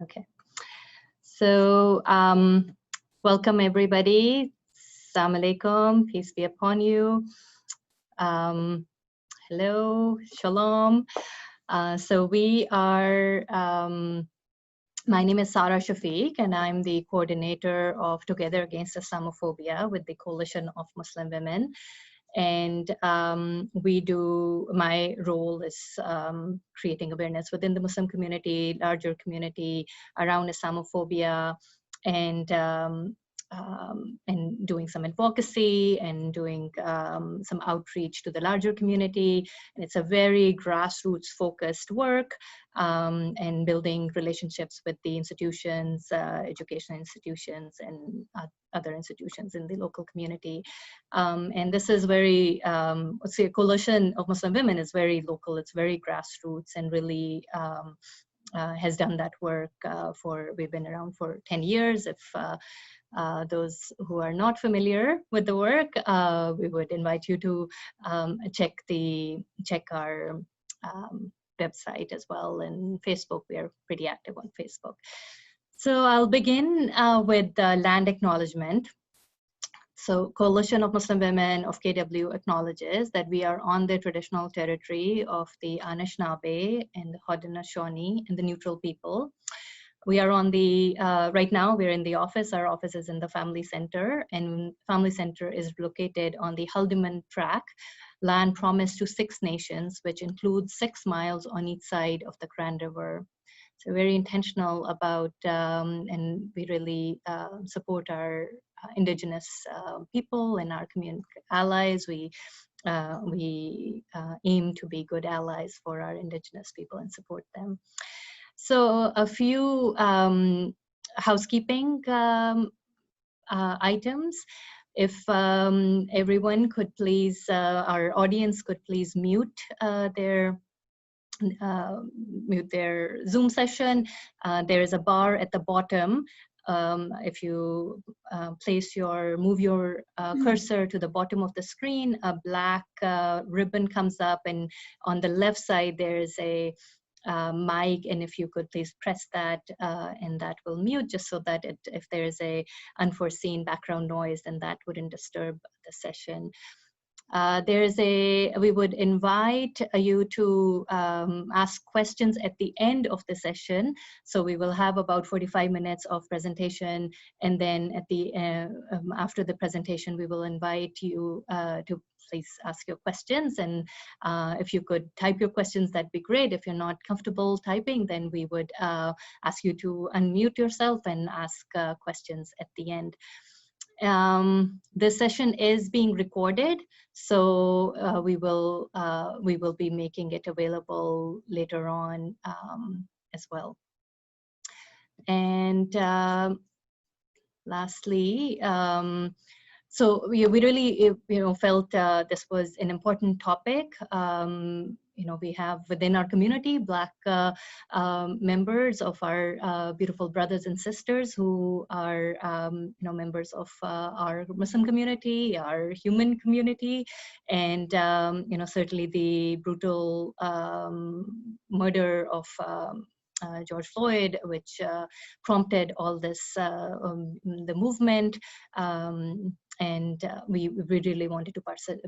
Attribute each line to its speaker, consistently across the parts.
Speaker 1: Okay. So welcome everybody. Assalamu alaikum. Peace be upon you. Hello. Shalom. So we are, my name is Sarah Shafiq, and I'm the coordinator of Together Against Islamophobia with the Coalition of Muslim Women. And my role is creating awareness within the Muslim community, larger community around Islamophobia, and doing some advocacy and doing some outreach to the larger community. And it's a very grassroots focused work, and building relationships with the institutions, educational institutions, and other institutions in the local community. And this is very, let's say, a coalition of Muslim women is very local, it's very grassroots, and really has done that work we've been around for 10 years. If those who are not familiar with the work, we would invite you to check our website as well, and Facebook. We are pretty active on Facebook. So I'll begin with the land acknowledgement. So Coalition of Muslim Women of KW acknowledges that we are on the traditional territory of the Anishinaabe and the Haudenosaunee and the Neutral people. We are on the, right now we're in the office. Our office is in the Family Center, and Family Center is located on the Haldimand Tract, land promised to 6 nations, which includes 6 miles on each side of the Grand River. So very intentional about, and we really support our Indigenous people and our community allies. We aim to be good allies for our Indigenous people and support them. So a few housekeeping items. If everyone could please, our audience could please mute their Zoom session. There is a bar at the bottom. If you move your cursor to the bottom of the screen, a black ribbon comes up, and on the left side there is a mic, and if you could please press that, and that will mute, just so that if there is a unforeseen background noise, then that wouldn't disturb the session. We would invite you to ask questions at the end of the session. So we will have about 45 minutes of presentation, and then at the after the presentation, we will invite you to please ask your questions. And if you could type your questions, that'd be great. If you're not comfortable typing, then we would ask you to unmute yourself and ask questions at the end. This session is being recorded, so we will be making it available later on as well. And lastly, so we really felt this was an important topic. We have within our community Black members of our beautiful brothers and sisters who are members of our Muslim community, our human community, and certainly the brutal murder of George Floyd, which prompted all this, the movement, and we really wanted to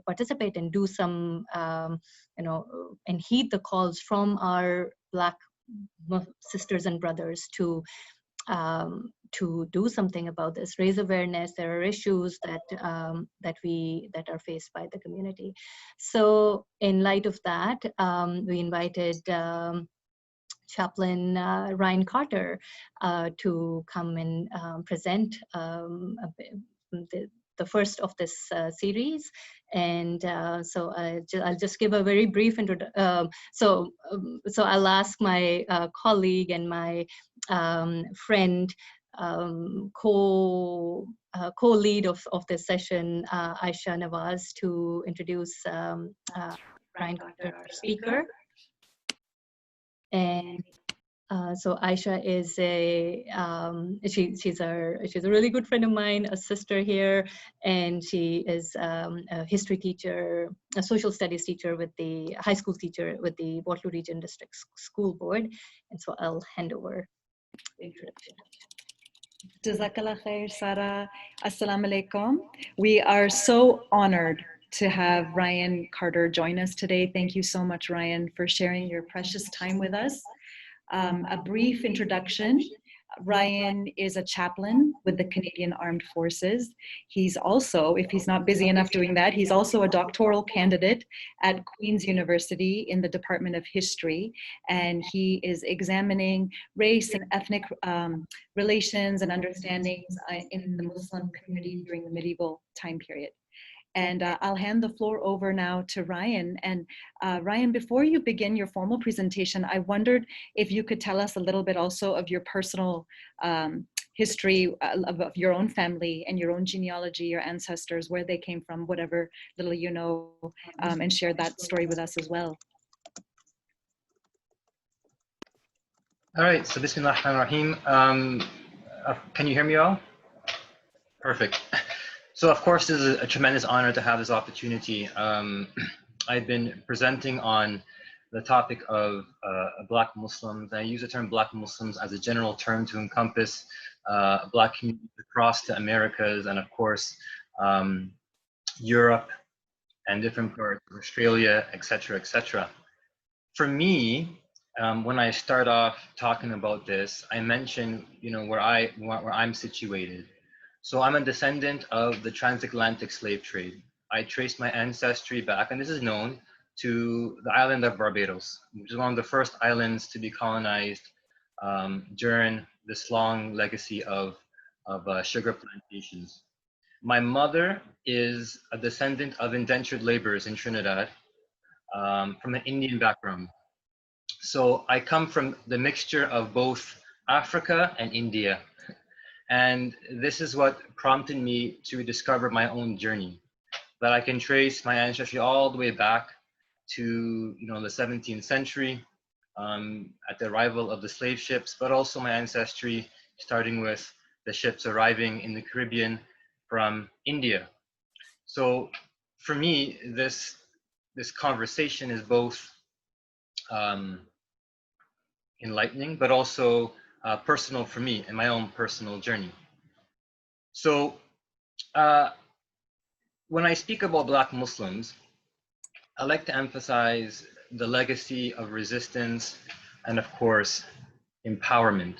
Speaker 1: participate and do some, and heed the calls from our Black sisters and brothers to do something about this, raise awareness. There are issues that that are faced by the community. So in light of that, we invited Chaplain Ryan Carter to come and present the first of this series. And so I'll just give a very brief introduction. So I'll ask my colleague and my friend, co-lead of this session, Aisha Nawaz, to introduce Ryan Carter, our speaker. And so Aisha is she's a really good friend of mine, a sister here, and she is a history teacher, a social studies teacher with the high school teacher with the Waterloo Region District School Board. And so I'll hand over introduction.
Speaker 2: Jazakallah khair, Sara. Assalamu alaikum. We are so honored to have Ryan Carter join us today. Thank you so much, Ryan, for sharing your precious time with us. A brief introduction. Ryan is a chaplain with the Canadian Armed Forces. He's also, if he's not busy enough doing that, he's also a doctoral candidate at Queen's University in the Department of History. And he is examining race and ethnic relations and understandings in the Muslim community during the medieval time period. And I'll hand the floor over now to Ryan. And Ryan, before you begin your formal presentation, I wondered if you could tell us a little bit also of your personal history of your own family and your own genealogy, your ancestors, where they came from, whatever little you know, and share that story with us as well.
Speaker 3: All right, so Bismillah ar-Rahman ar-Rahim. Can you hear me all? Perfect. So of course, this is a tremendous honor to have this opportunity. I've been presenting on the topic of Black Muslims. I use the term Black Muslims as a general term to encompass Black communities across the Americas and of course, Europe and different parts of Australia, etc., etc. For me, when I start off talking about this, I mention, where I'm situated. So I'm a descendant of the transatlantic slave trade. I traced my ancestry back, and this is known, to the island of Barbados, which is one of the first islands to be colonized during this long legacy of sugar plantations. My mother is a descendant of indentured laborers in Trinidad from an Indian background. So I come from the mixture of both Africa and India. And this is what prompted me to discover my own journey, that I can trace my ancestry all the way back to the 17th century at the arrival of the slave ships, but also my ancestry starting with the ships arriving in the Caribbean from India. So for me, this conversation is both enlightening, but also personal for me and my own personal journey. So when I speak about Black Muslims, I like to emphasize the legacy of resistance and of course, empowerment,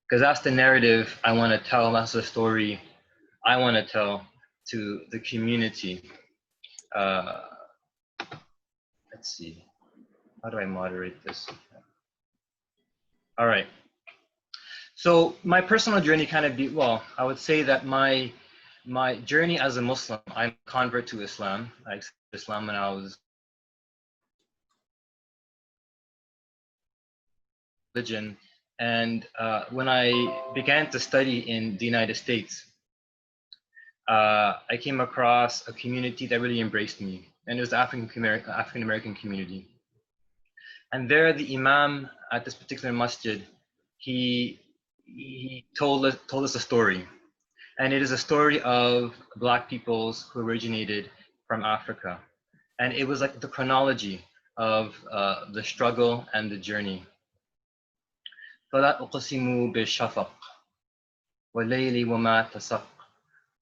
Speaker 3: because that's the narrative I want to tell, that's the story I want to tell to the community. Let's see, how do I moderate this? All right. So my personal journey I would say that my journey as a Muslim, I'm a convert to Islam. I accepted Islam when I was religion. And when I began to study in the United States, I came across a community that really embraced me. And it was the African-American community. And there, the Imam at this particular masjid, he told us a story. And it is a story of Black peoples who originated from Africa. And it was like the chronology of the struggle and the journey. فَلَا أُقْسِمُ بِالشَّفَقِ وَاللَّيْلِ وَمَا تَسَقَ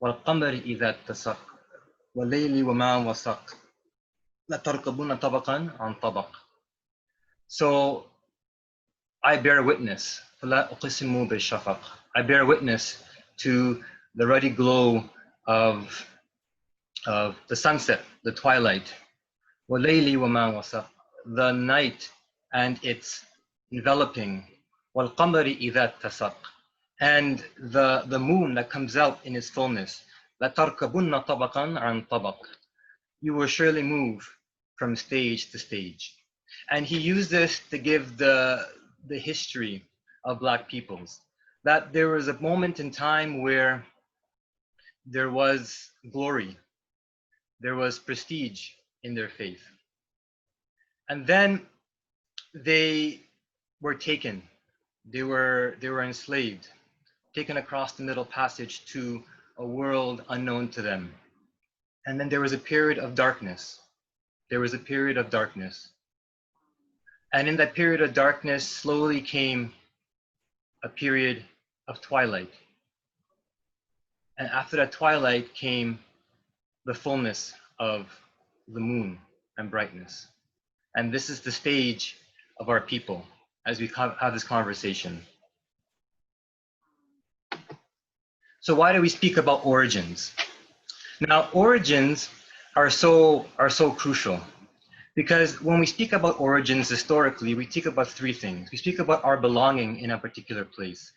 Speaker 3: وَالْقَمَرِ إِذَا اتَّسَقَ وَاللَّيْلِ وَمَا وَسَقَ لَتَرْكَبُنَّ طَبَقًا عَنْ طَبَقٍ. So I bear witness, فَلَا أُقْسِمُ بِالشَّفَقِ. I bear witness to the ruddy glow of the sunset, the twilight. وَاللَّيْلِ وَمَا وَسَقَ. The night and its enveloping. وَالْقَمَرِ إِذَا اتَّسَقَ. And the moon that comes out in its fullness. لَتَرْكَبُنَّ طَبَقًا عَنْ طَبَقٍ. You will surely move from stage to stage. And he used this to give the history of Black peoples. That there was a moment in time where there was glory, there was prestige in their faith. And then they were taken, they were enslaved, taken across the Middle Passage to a world unknown to them. And then there was a period of darkness. There was a period of darkness. And in that period of darkness slowly came a period of twilight. And after that twilight came the fullness of the moon and brightness. And this is the stage of our people as we have this conversation. So why do we speak about origins? Now, origins are so crucial, because when we speak about origins historically, we speak about three things. We speak about our belonging in a particular place,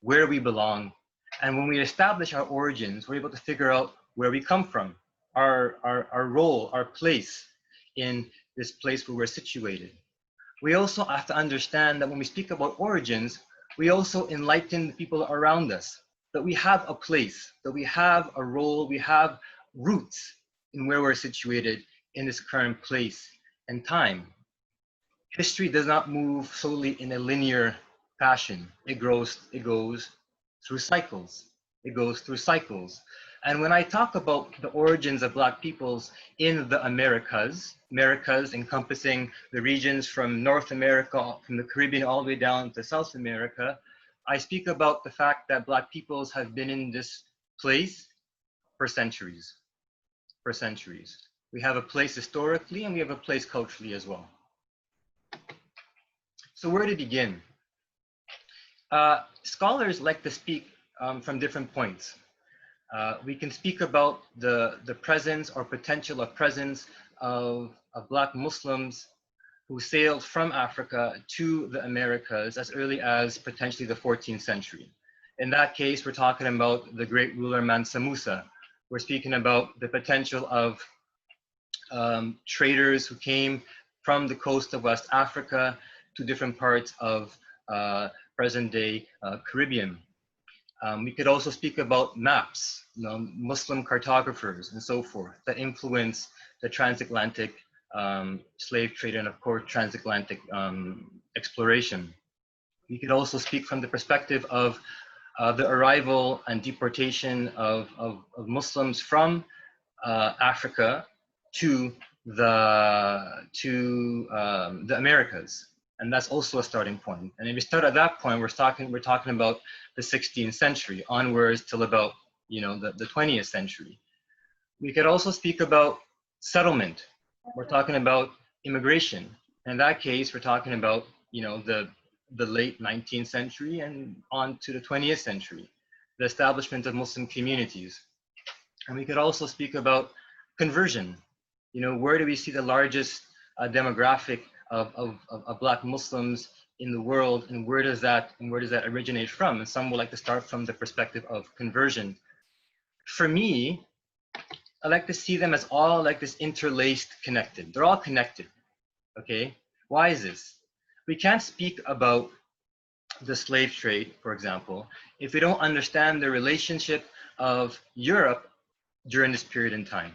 Speaker 3: where we belong. And when we establish our origins, we're able to figure out where we come from, our role, our place in this place where we're situated. We also have to understand that when we speak about origins, we also enlighten the people around us, that we have a place, that we have a role, we have roots in where we're situated in this current place and time. History does not move solely in a linear fashion. It goes through cycles. It goes through cycles. And when I talk about the origins of Black peoples in the Americas encompassing the regions from North America, from the Caribbean all the way down to South America, I speak about the fact that Black peoples have been in this place for centuries. For centuries. We have a place historically and we have a place culturally as well. So where to begin? Scholars like to speak from different points. We can speak about the presence or potential of presence of Black Muslims who sailed from Africa to the Americas as early as potentially the 14th century. In that case, we're talking about the great ruler Mansa Musa. We're speaking about the potential of traders who came from the coast of West Africa to different parts of present-day Caribbean. We could also speak about maps, Muslim cartographers and so forth that influence the transatlantic slave trade and of course transatlantic exploration. We could also speak from the perspective of the arrival and deportation of Muslims from Africa to the Americas. And that's also a starting point. And if we start at that point, we're talking about the 16th century onwards till about the 20th century. We could also speak about settlement. We're talking about immigration. In that case, we're talking about the late 19th century and on to the 20th century, the establishment of Muslim communities. And we could also speak about conversion. Where do we see the largest demographic of Black Muslims in the world, and where does that originate from? And some would like to start from the perspective of conversion. For me, I like to see them as all like this interlaced, connected. They're all connected, okay? Why is this? We can't speak about the slave trade, for example, if we don't understand the relationship of Europe during this period in time,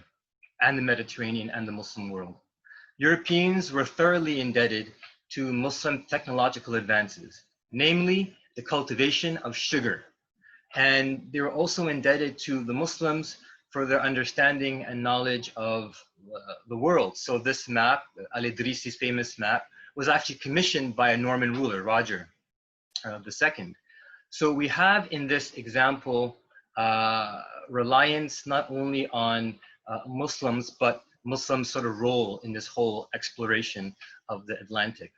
Speaker 3: and the Mediterranean and the Muslim world. Europeans were thoroughly indebted to Muslim technological advances, namely the cultivation of sugar. And they were also indebted to the Muslims for their understanding and knowledge of the world. So this map, Al-Idrisi's famous map, was actually commissioned by a Norman ruler, Roger II. So we have in this example reliance not only on Muslims, but Muslims' sort of role in this whole exploration of the Atlantic.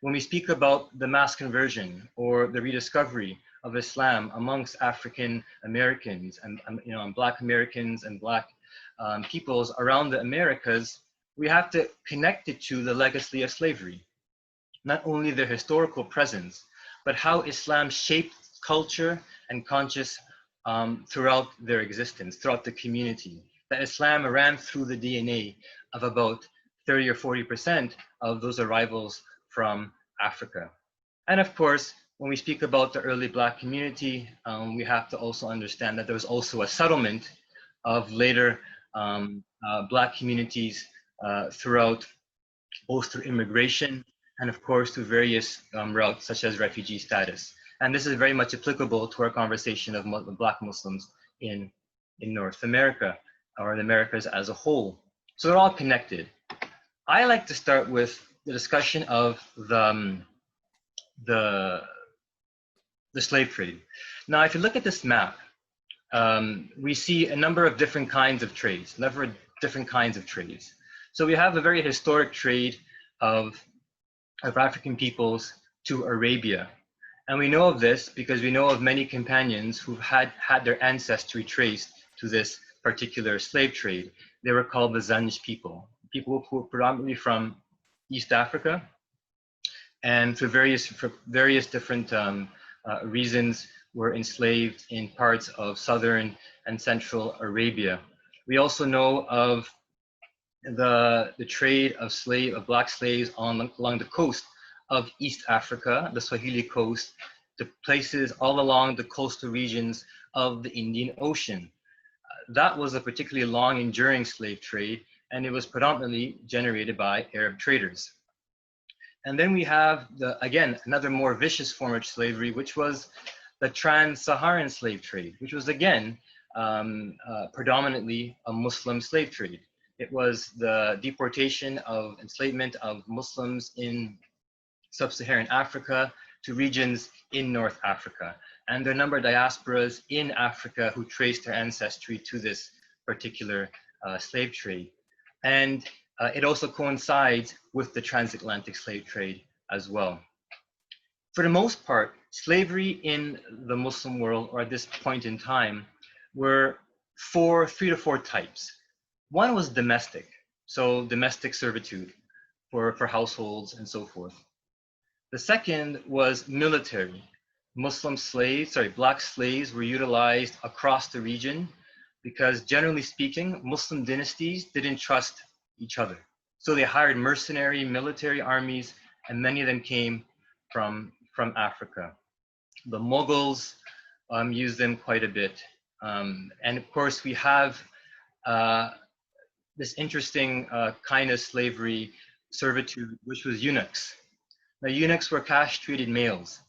Speaker 3: When we speak about the mass conversion or the rediscovery of Islam amongst African Americans and Black Americans and Black peoples around the Americas, we have to connect it to the legacy of slavery. Not only their historical presence, but how Islam shaped culture and conscience throughout their existence, throughout the community. That Islam ran through the DNA of about 30 or 40% of those arrivals from Africa. And of course, when we speak about the early Black community, we have to also understand that there was also a settlement of later Black communities throughout, both through immigration and of course through various routes such as refugee status. And this is very much applicable to our conversation of Black Muslims in North America, or the Americas as a whole. So they're all connected. I like to start with the discussion of the the slave trade. Now, if you look at this map, we see a number of different kinds of trades, So we have a very historic trade of African peoples to Arabia. And we know of this because we know of many companions who had their ancestry traced to this particular slave trade. They were called the Zanj people who were predominantly from East Africa, and for various different reasons were enslaved in parts of southern and central Arabia. We also know of the trade of black slaves along the coast of East Africa, the Swahili coast, to places all along the coastal regions of the Indian Ocean. That was a particularly long enduring slave trade, and it was predominantly generated by Arab traders. And then we have, again, another more vicious form of slavery, which was the trans-Saharan slave trade, which was again, predominantly a Muslim slave trade. It was the deportation of enslavement of Muslims in sub-Saharan Africa to regions in North Africa. And there are a number of diasporas in Africa who traced their ancestry to this particular slave trade. And it also coincides with the transatlantic slave trade as well. For the most part, slavery in the Muslim world, or at this point in time, were 3 to 4 types. One was domestic, so domestic servitude for households and so forth. The second was military. Black slaves were utilized across the region because, generally speaking, Muslim dynasties didn't trust each other. So they hired mercenary military armies, and many of them came from Africa. The Mughals used them quite a bit. And of course, we have this interesting kind of slavery servitude, which was eunuchs. Now, eunuchs were castrated males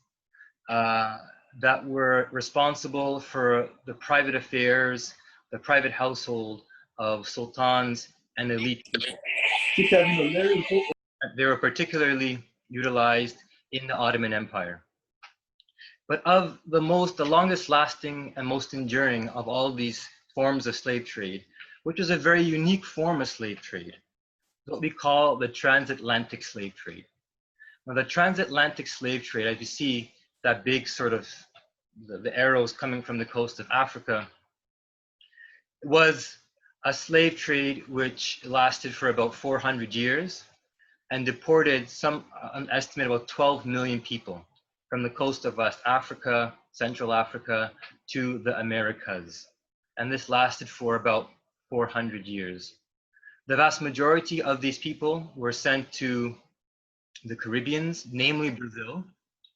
Speaker 3: that were responsible for the private affairs, the private household of sultans and elite people. They were particularly utilized in the Ottoman Empire. But of the longest lasting and most enduring of all these forms of slave trade, which is a very unique form of slave trade, what we call the transatlantic slave trade. Now, the transatlantic slave trade, as you see, that big sort of, the arrows coming from the coast of Africa, was a slave trade which lasted for about 400 years and deported an estimate about 12 million people from the coast of West Africa, Central Africa, to the Americas. And this lasted for about 400 years. The vast majority of these people were sent to the Caribbeans, namely Brazil,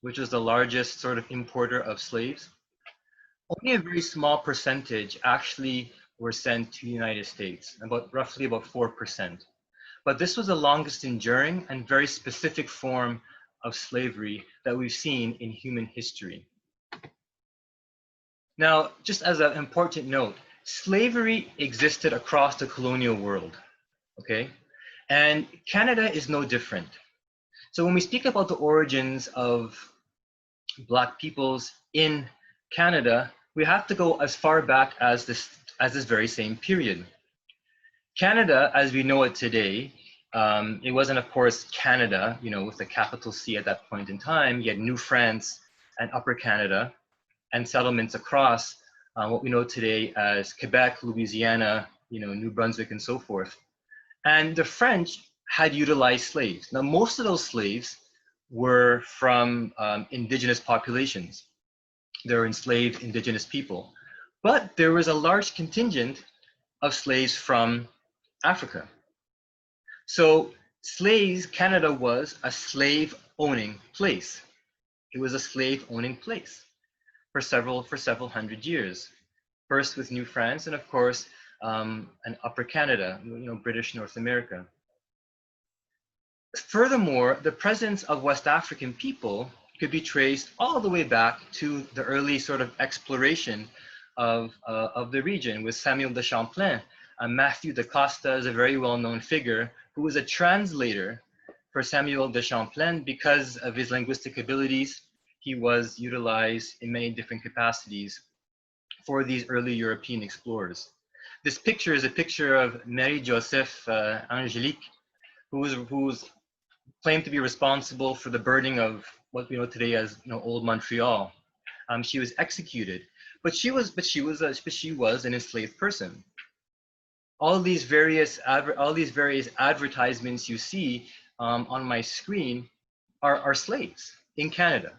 Speaker 3: which was the largest sort of importer of slaves. Only a very small percentage actually were sent to the United States, roughly about 4%. But this was the longest enduring and very specific form of slavery that we've seen in human history. Now, just as an important note, slavery existed across the colonial world, okay? And Canada is no different. So when we speak about the origins of Black peoples in Canada, we have to go as far back as this very same period. Canada, as we know it today, it wasn't, of course, Canada, with the capital C at that point in time. You had New France and Upper Canada and settlements across what we know today as Quebec, Louisiana, New Brunswick, and so forth. And the French had utilized slaves. Now, most of those slaves were from indigenous populations. They were enslaved indigenous people. But there was a large contingent of slaves from Africa. So Canada was a slave-owning place. It was a slave-owning place for several hundred years. First with New France, and of course, and Upper Canada, British North America. Furthermore, the presence of West African people could be traced all the way back to the early sort of exploration of the region with Samuel de Champlain. Matthew da Costa is a very well-known figure who was a translator for Samuel de Champlain because of his linguistic abilities. he was utilized in many different capacities for these early European explorers. This picture is a picture of Marie-Joseph Angélique, who's claimed to be responsible for the burning of what we know today as Old Montreal. She was executed, but she was an enslaved person. All these various advertisements you see on my screen are slaves in Canada.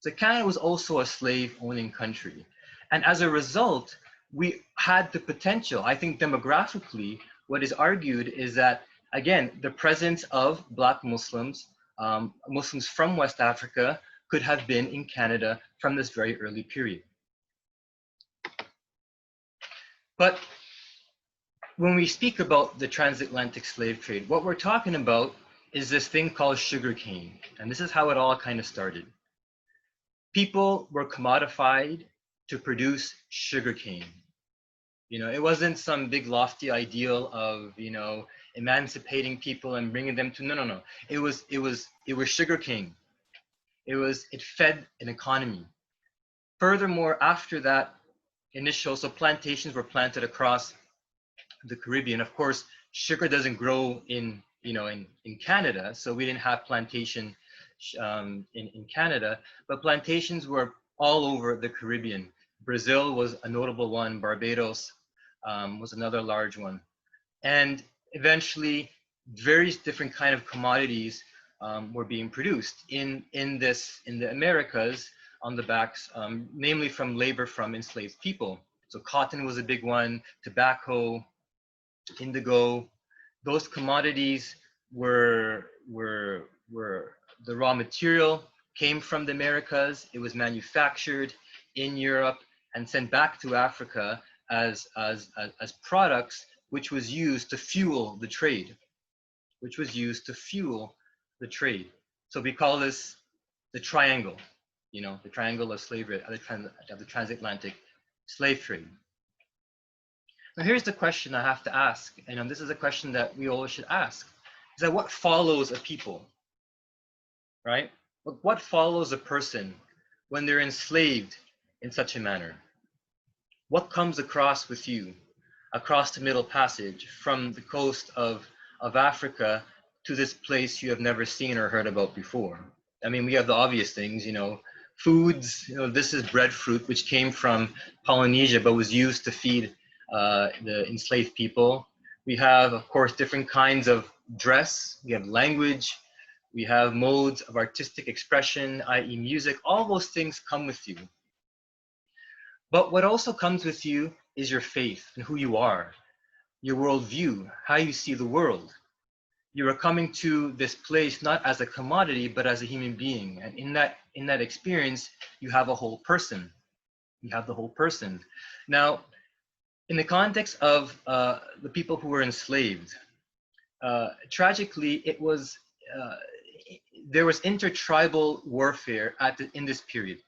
Speaker 3: So Canada was also a slave-owning country. And as a result, we had the potential, I think demographically, what is argued is that, again, the presence of Black Muslims, Muslims from West Africa, could have been in Canada from this very early period. But when we speak about the transatlantic slave trade, what we're talking about is this thing called sugarcane. And this is how it all kind of started. People were commodified to produce sugarcane. It wasn't some big lofty ideal of, emancipating people and bringing them to, no. It was sugarcane. It fed an economy. Furthermore, after that so plantations were planted across the Caribbean. Of course, sugar doesn't grow in Canada, so we didn't have plantation in Canada, but plantations were all over the Caribbean. Brazil was a notable one. Barbados was another large one. And eventually, various different kind of commodities were being produced in the Americas on the backs, namely from labor from enslaved people. So cotton was a big one, tobacco, indigo. Those commodities were the raw material came from the Americas. It was manufactured in Europe and sent back to Africa as products, which was used to fuel the trade. So we call this the triangle, the triangle of slavery, of the transatlantic slave trade. Now here's the question I have to ask, and this is a question that we all should ask, is that what follows a people, right? What follows a person when they're enslaved in such a manner? What comes across with you, across the Middle Passage, from the coast of Africa to this place you have never seen or heard about before? I mean, we have the obvious things, foods, this is breadfruit, which came from Polynesia, but was used to feed the enslaved people. We have, of course, different kinds of dress. We have language. We have modes of artistic expression, i.e. music. All those things come with you. But what also comes with you is your faith and who you are, your worldview, how you see the world. You are coming to this place not as a commodity, but as a human being. And in that experience, you have a whole person. You have the whole person. Now, in the context of the people who were enslaved, tragically, there was intertribal warfare in this period.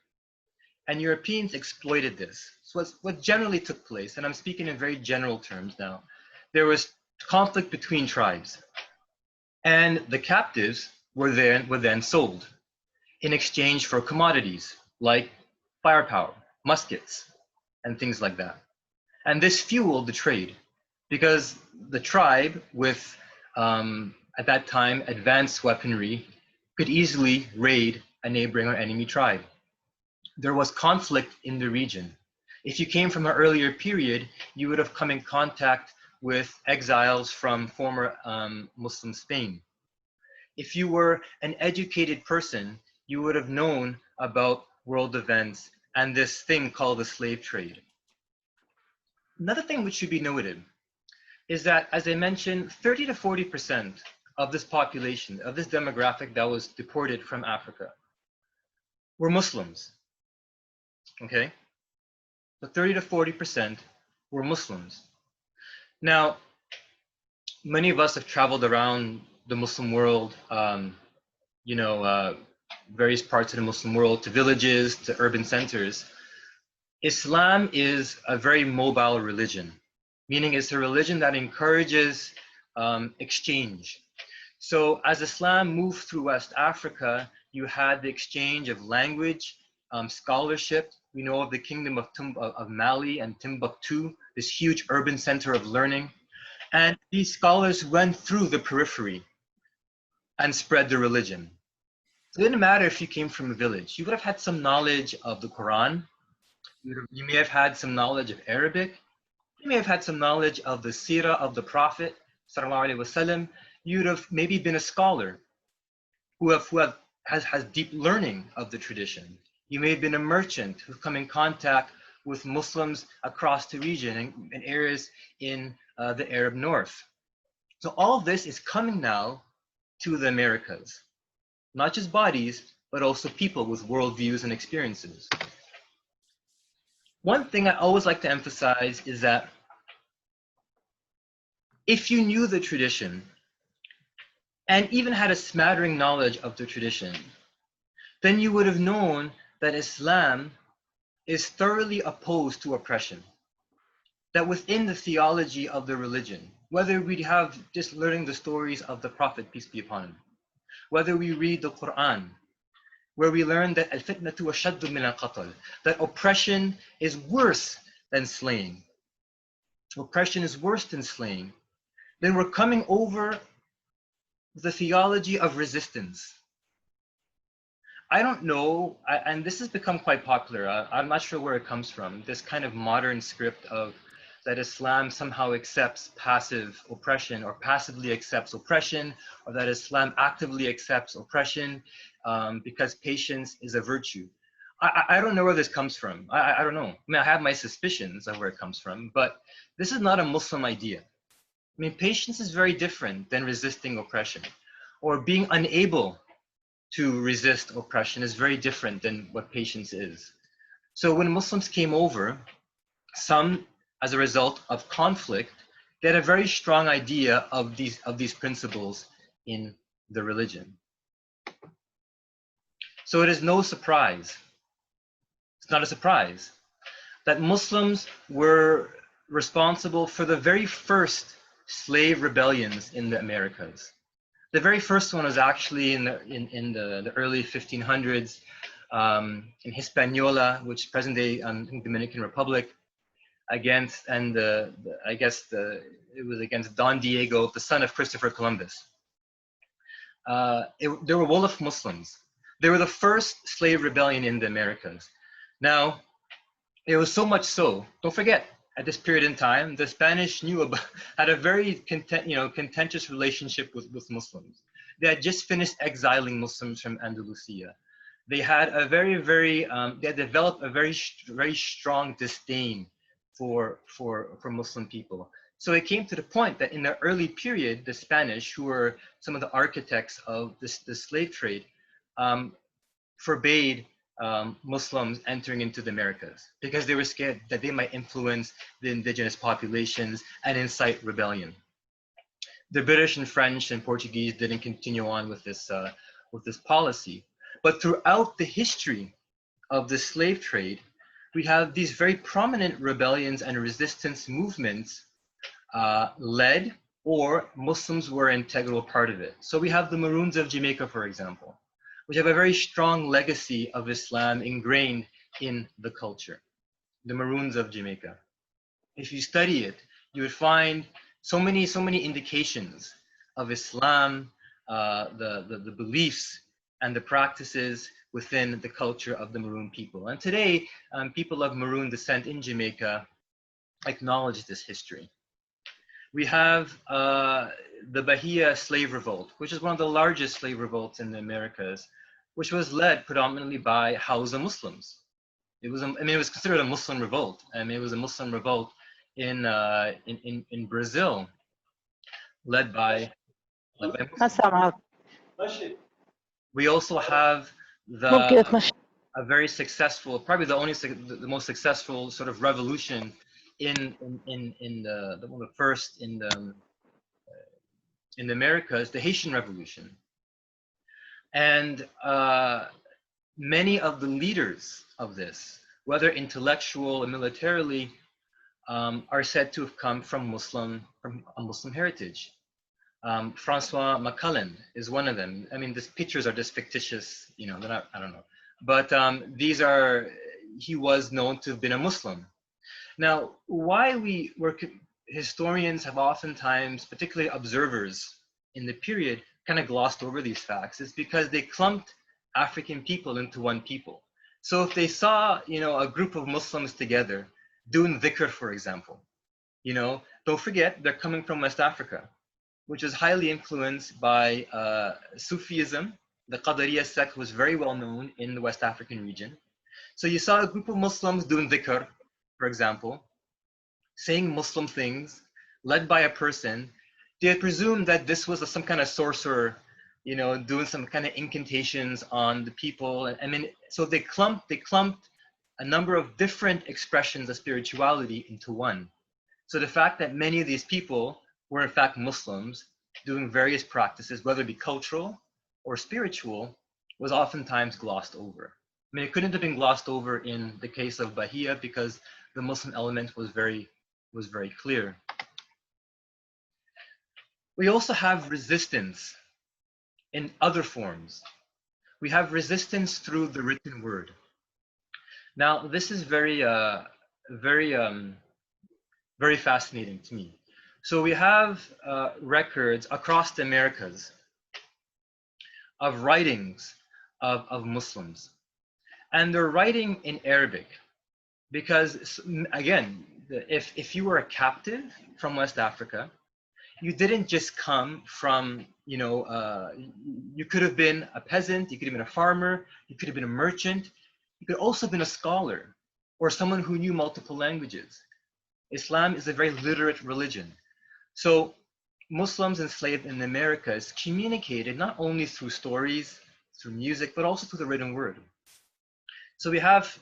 Speaker 3: And Europeans exploited this. So what generally took place, and I'm speaking in very general terms now, there was conflict between tribes. And the captives were then sold in exchange for commodities like firepower, muskets, and things like that. And this fueled the trade because the tribe with, at that time, advanced weaponry could easily raid a neighboring or enemy tribe. There was conflict in the region. If you came from an earlier period, you would have come in contact with exiles from former Muslim Spain. If you were an educated person, you would have known about world events and this thing called the slave trade. Another thing which should be noted is that, as I mentioned, 30 to 40% of this population, of this demographic that was deported from Africa, were Muslims. Okay, so 30 to 40% were Muslims. Now, many of us have traveled around the Muslim world, various parts of the Muslim world, to villages, to urban centers. Islam is a very mobile religion, meaning it's a religion that encourages exchange. So as Islam moved through West Africa, You had the exchange of language, scholarship. We know of the kingdom of Mali and Timbuktu, this huge urban center of learning. And these scholars went through the periphery and spread the religion. It didn't matter if you came from a village. You would have had some knowledge of the Quran. You may have had some knowledge of Arabic. You may have had some knowledge of the seerah of the Prophet, sallallahu alaihi wasallam. You'd have maybe been a scholar who has deep learning of the tradition. You may have been a merchant who's come in contact with Muslims across the region and areas in the Arab North. So all of this is coming now to the Americas, not just bodies, but also people with worldviews and experiences. One thing I always like to emphasize is that if you knew the tradition and even had a smattering knowledge of the tradition, then you would have known that Islam is thoroughly opposed to oppression. That within the theology of the religion, whether we have just learning the stories of the Prophet, peace be upon him, whether we read the Quran, where we learn that al-fitnatu ashaddu min al-qatl, that oppression is worse than slaying. Oppression is worse than slaying. Then we're coming over the theology of resistance. I don't know, and this has become quite popular. I'm not sure where it comes from, this kind of modern script of that Islam somehow accepts passive oppression or passively accepts oppression, or that Islam actively accepts oppression because patience is a virtue. I don't know where this comes from. I don't know. I mean, I have my suspicions of where it comes from, but this is not a Muslim idea. I mean, patience is very different than resisting oppression, or being unable to resist oppression is very different than what patience is. So when Muslims came over, some, as a result of conflict, they had a very strong idea of these principles in the religion. So it is no surprise, it's not a surprise, that Muslims were responsible for the very first slave rebellions in the Americas. The very first one was actually in the early 1500s in Hispaniola, which is present-day Dominican Republic, against, and I guess it was against Don Diego, the son of Christopher Columbus. They were Wolof Muslims. They were the first slave rebellion in the Americas. Now, it was so much so, don't forget, at this period in time, the Spanish had a very contentious relationship with Muslims. They had just finished exiling Muslims from Andalusia. They had a they had developed a very strong disdain for Muslim people. So it came to the point that in the early period, the Spanish, who were some of the architects of the slave trade, forbade Muslims entering into the Americas because they were scared that they might influence the indigenous populations and incite rebellion. The British and French and Portuguese didn't continue on with this policy. But throughout the history of the slave trade, we have these very prominent rebellions and resistance movements led, or Muslims were an integral part of it. So we have the Maroons of Jamaica, for example, which have a very strong legacy of Islam ingrained in the culture. The Maroons of Jamaica. If you study it, you would find so many indications of Islam, the beliefs and the practices within the culture of the Maroon people. And today, people of Maroon descent in Jamaica acknowledge this history. We have the Bahia slave revolt, which is one of the largest slave revolts in the Americas, which was led predominantly by Hausa Muslims. It was considered a Muslim revolt. I mean, it was a Muslim revolt in Brazil, led by Muslims. We also have a very successful, probably the most successful sort of revolution in the first in the Americas, the Haitian Revolution. And many of the leaders of this, whether intellectual or militarily, are said to have come from a Muslim heritage. Francois McCullen is one of them. I mean, these pictures are just fictitious, you know, they're not, I don't know. But he was known to have been a Muslim. Now, why historians have oftentimes, particularly observers in the period, kind of glossed over these facts is because they clumped African people into one people. So if they saw, you know, a group of Muslims together doing dhikr, for example, you know, don't forget they're coming from West Africa, which is highly influenced by Sufism. The Qadariya sect was very well known in the West African region. So you saw a group of Muslims doing dhikr, for example, saying Muslim things, led by a person. They had presumed that this was some kind of sorcerer, you know, doing some kind of incantations on the people. I mean, so they clumped a number of different expressions of spirituality into one. So the fact that many of these people were in fact Muslims doing various practices, whether it be cultural or spiritual, was oftentimes glossed over. I mean, it couldn't have been glossed over in the case of Bahia because the Muslim element was very clear. We also have resistance in other forms. We have resistance through the written word. Now, this is very fascinating to me. So we have records across the Americas of writings of Muslims, and they're writing in Arabic because, again, if you were a captive from West Africa, you didn't just come from, you know, you could have been a peasant, you could have been a farmer, you could have been a merchant, you could also have been a scholar or someone who knew multiple languages. Islam is a very literate religion. So Muslims enslaved in the Americas communicated not only through stories, through music, but also through the written word. So we have,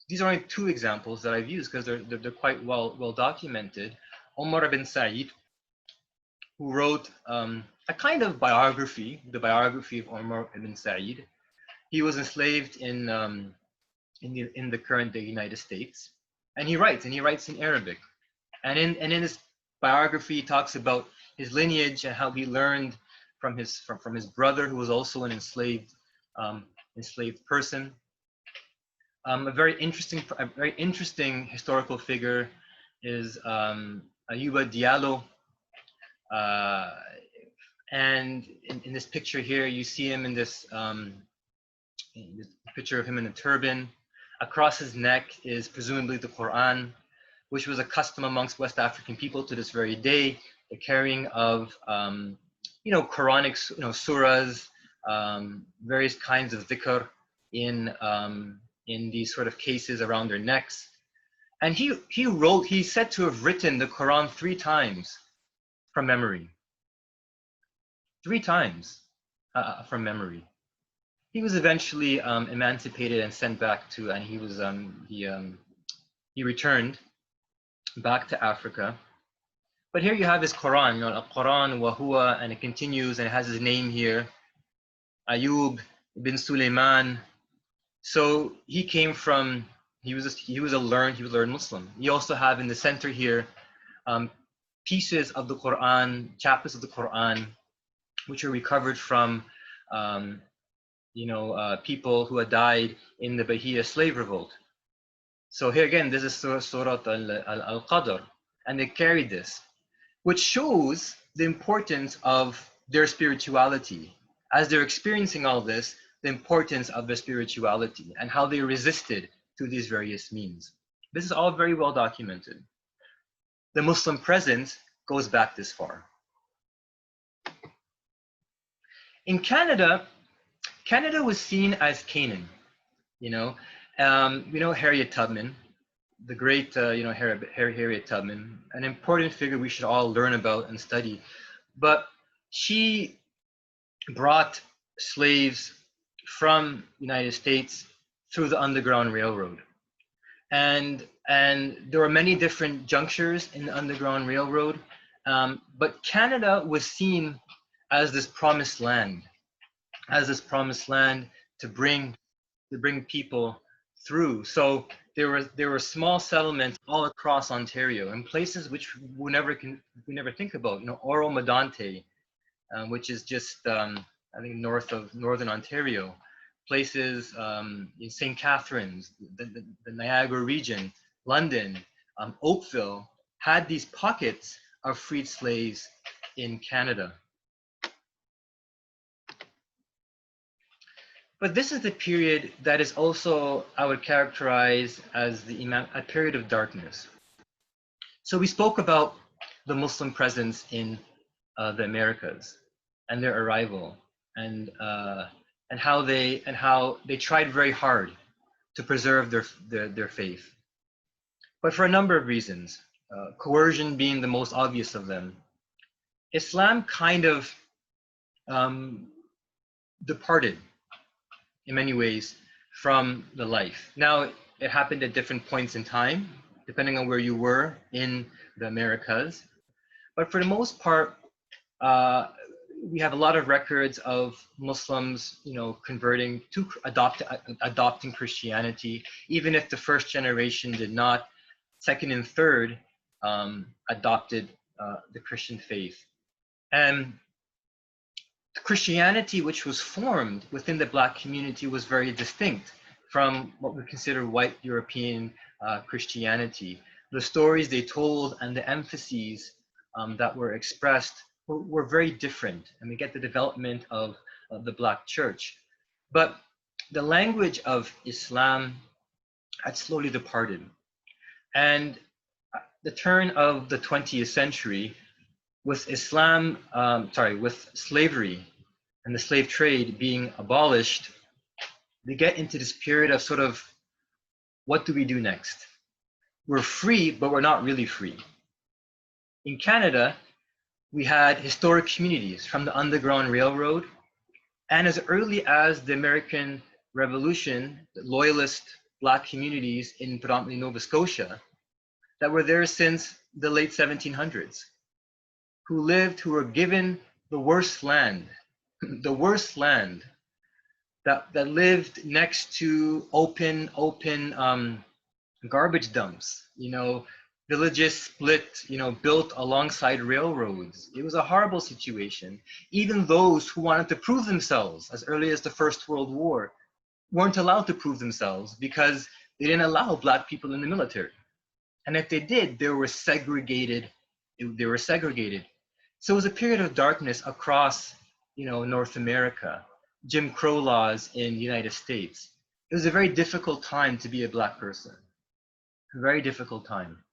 Speaker 3: these are only two examples that I've used because they're quite well documented. Omar ibn Sa'id, who wrote a kind of biography, the biography of Omar ibn Sa'id. He was enslaved in the current day United States, and he writes in Arabic. And in his biography, he talks about his lineage and how he learned from his brother, who was also an enslaved person. A very interesting historical figure is Ayuba Diallo. And in this picture here, you see him in this picture of him in a turban. Across his neck is presumably the Quran, which was a custom amongst West African people to this very day, the carrying of, you know, Quranic, you know, surahs, various kinds of dhikr in these sort of cases around their necks. And he's said to have written the Quran 3 times from memory. 3 times from memory. He was eventually emancipated and sent back to, and he was he returned back to Africa. But here you have his Quran, you know, Al-Quran wa huwa, and it continues and it has his name here, Ayub ibn Sulaiman. So he came from, he was a learned Muslim. You also have in the center here pieces of the Quran, chapters of the Quran, which are recovered from you know, people who had died in the Bahia slave revolt. So here again, this is Surah Al-Qadr, and they carried this, which shows the importance of their spirituality. As they're experiencing all this, the importance of their spirituality and how they resisted through these various means. This is all very well documented. The Muslim presence goes back this far. In Canada, Canada was seen as Canaan, you know. Harriet Tubman, the great, you know, Harriet Tubman, an important figure we should all learn about and study. But she brought slaves from the United States through the Underground Railroad. And there were many different junctures in the Underground Railroad, but Canada was seen as this promised land, to bring people through. So there were small settlements all across Ontario in places which we never think about. You know, Oro Medonte which is just I think north of Northern Ontario. Places in St. Catharines, the Niagara region, London, Oakville had these pockets of freed slaves in Canada. But this is the period that is also, I would characterize as a period of darkness. So we spoke about the Muslim presence in the Americas and their arrival, and how they tried very hard to preserve their faith. But for a number of reasons, coercion being the most obvious of them, Islam kind of departed in many ways from the life. Now, it happened at different points in time, depending on where you were in the Americas. But for the most part, we have a lot of records of Muslims, converting to adopting Christianity, even if the first generation did not. Second and third adopted the Christian faith. And Christianity, which was formed within the Black community, was very distinct from what we consider white European Christianity. The stories they told and the emphases that were expressed were very different, and we get the development of the Black church. But the language of Islam had slowly departed. And the turn of the 20th century, with with slavery and the slave trade being abolished, we get into this period of sort of, what do we do next? We're free, but we're not really free. In Canada, we had historic communities from the Underground Railroad, and as early as the American Revolution, the loyalist Black communities in predominantly Nova Scotia that were there since the late 1700s, who were given the worst land, the worst land, that lived next to open garbage dumps, villages split, built alongside railroads. It was a horrible situation. Even those who wanted to prove themselves as early as the First World War weren't allowed to prove themselves because they didn't allow Black people in the military. And if they did, they were segregated. So it was a period of darkness across, North America. Jim Crow laws in the United States. It was a very difficult time to be a Black person. A very difficult time.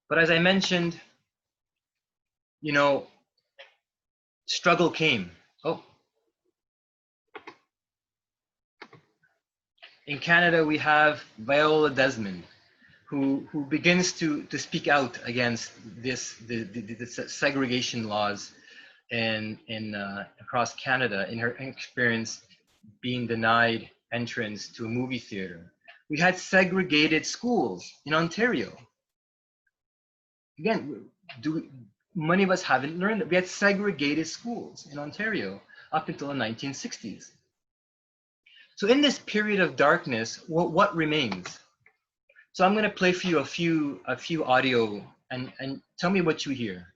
Speaker 3: But as I mentioned, struggle came. In Canada, we have Viola Desmond, who begins to speak out against the segregation laws across Canada, in her experience being denied entrance to a movie theater. We had segregated schools in Ontario. Again, many of us haven't learned that we had segregated schools in Ontario up until the 1960s. So in this period of darkness, what remains? So I'm going to play for you a few audio and tell me what you hear.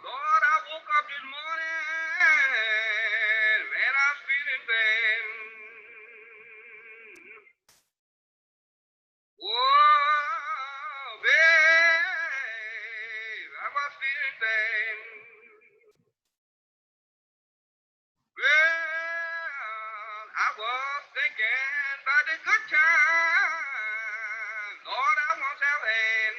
Speaker 4: Lord, I woke up this morning and I'm feeling bad. Whoa, babe, I was feeling bad. Well, I was thinking about the good times, Lord, I once have had.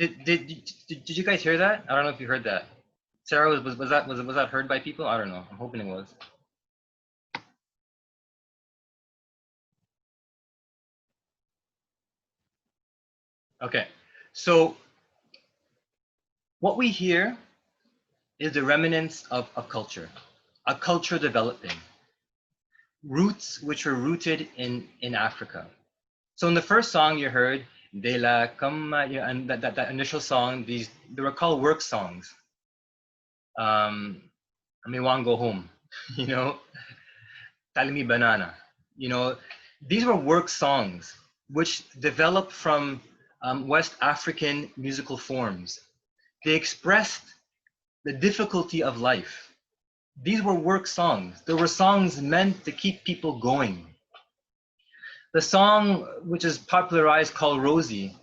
Speaker 3: Did you guys hear that? I don't know if you heard that. Sarah, was that heard by people? I don't know. I'm hoping it was. Okay, so what we hear is the remnants of a culture developing, roots which were rooted in Africa. So in the first song you heard, De La Cama, and that initial song, they were called work songs. I mean, want to go home, you know, Talimi Banana, you know, these were work songs which developed from West African musical forms. They expressed the difficulty of life. These were work songs. They were songs meant to keep people going. The song, which is popularized, called Rosie,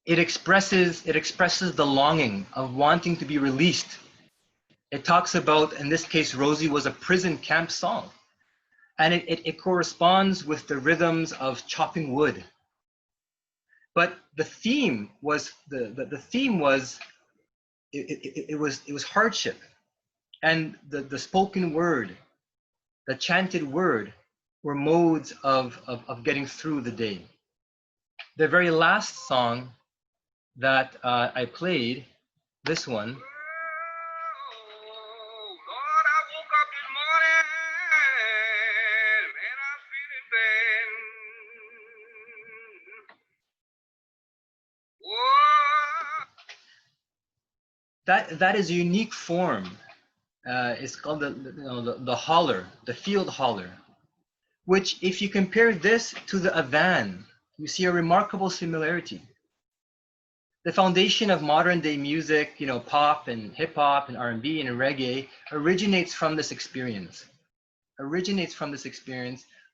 Speaker 3: it expresses the longing of wanting to be released. It talks about, in this case, Rosie was a prison camp song. And it corresponds with the rhythms of chopping wood. But the theme was it was hardship, and the spoken word, the chanted word, were modes of getting through the day. The very last song that I played, this one,
Speaker 4: Lord, I woke up this morning and I'm feeling bad. Whoa.
Speaker 3: that is a unique form. It's called the holler, the field holler, which, if you compare this to the Adhan, you see a remarkable similarity. The foundation of modern day music, you know, pop and hip hop and R&B and reggae originates from this experience.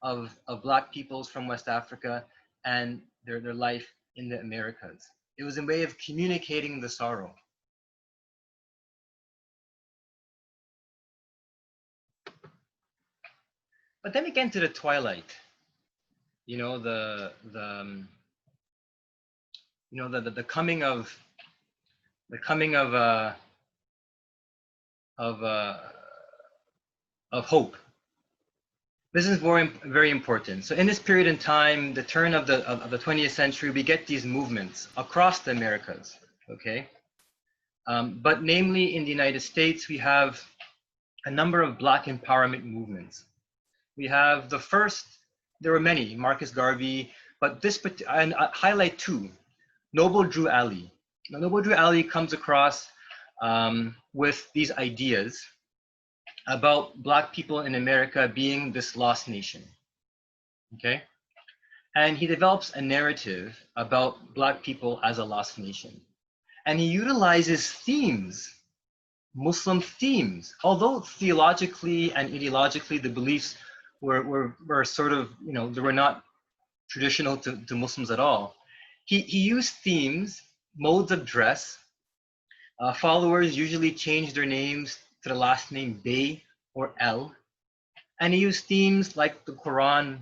Speaker 3: Of Black peoples from West Africa and their life in the Americas. It was a way of communicating the sorrow. But then we get into the twilight, you know, the coming of hope. This is very important. So in this period in time, the turn of the 20th century, we get these movements across the Americas. Okay, but namely in the United States, we have a number of Black empowerment movements. We have the first. There were many, Marcus Garvey, but and I highlight two. Noble Drew Ali. Now, Noble Drew Ali comes across with these ideas about Black people in America being this lost nation. Okay, and he develops a narrative about Black people as a lost nation, and he utilizes themes, Muslim themes, although theologically and ideologically the beliefs were sort of, you know, they were not traditional to Muslims at all. He used themes, modes of dress. Followers usually change their names to the last name Bey or El. And he used themes like the Quran,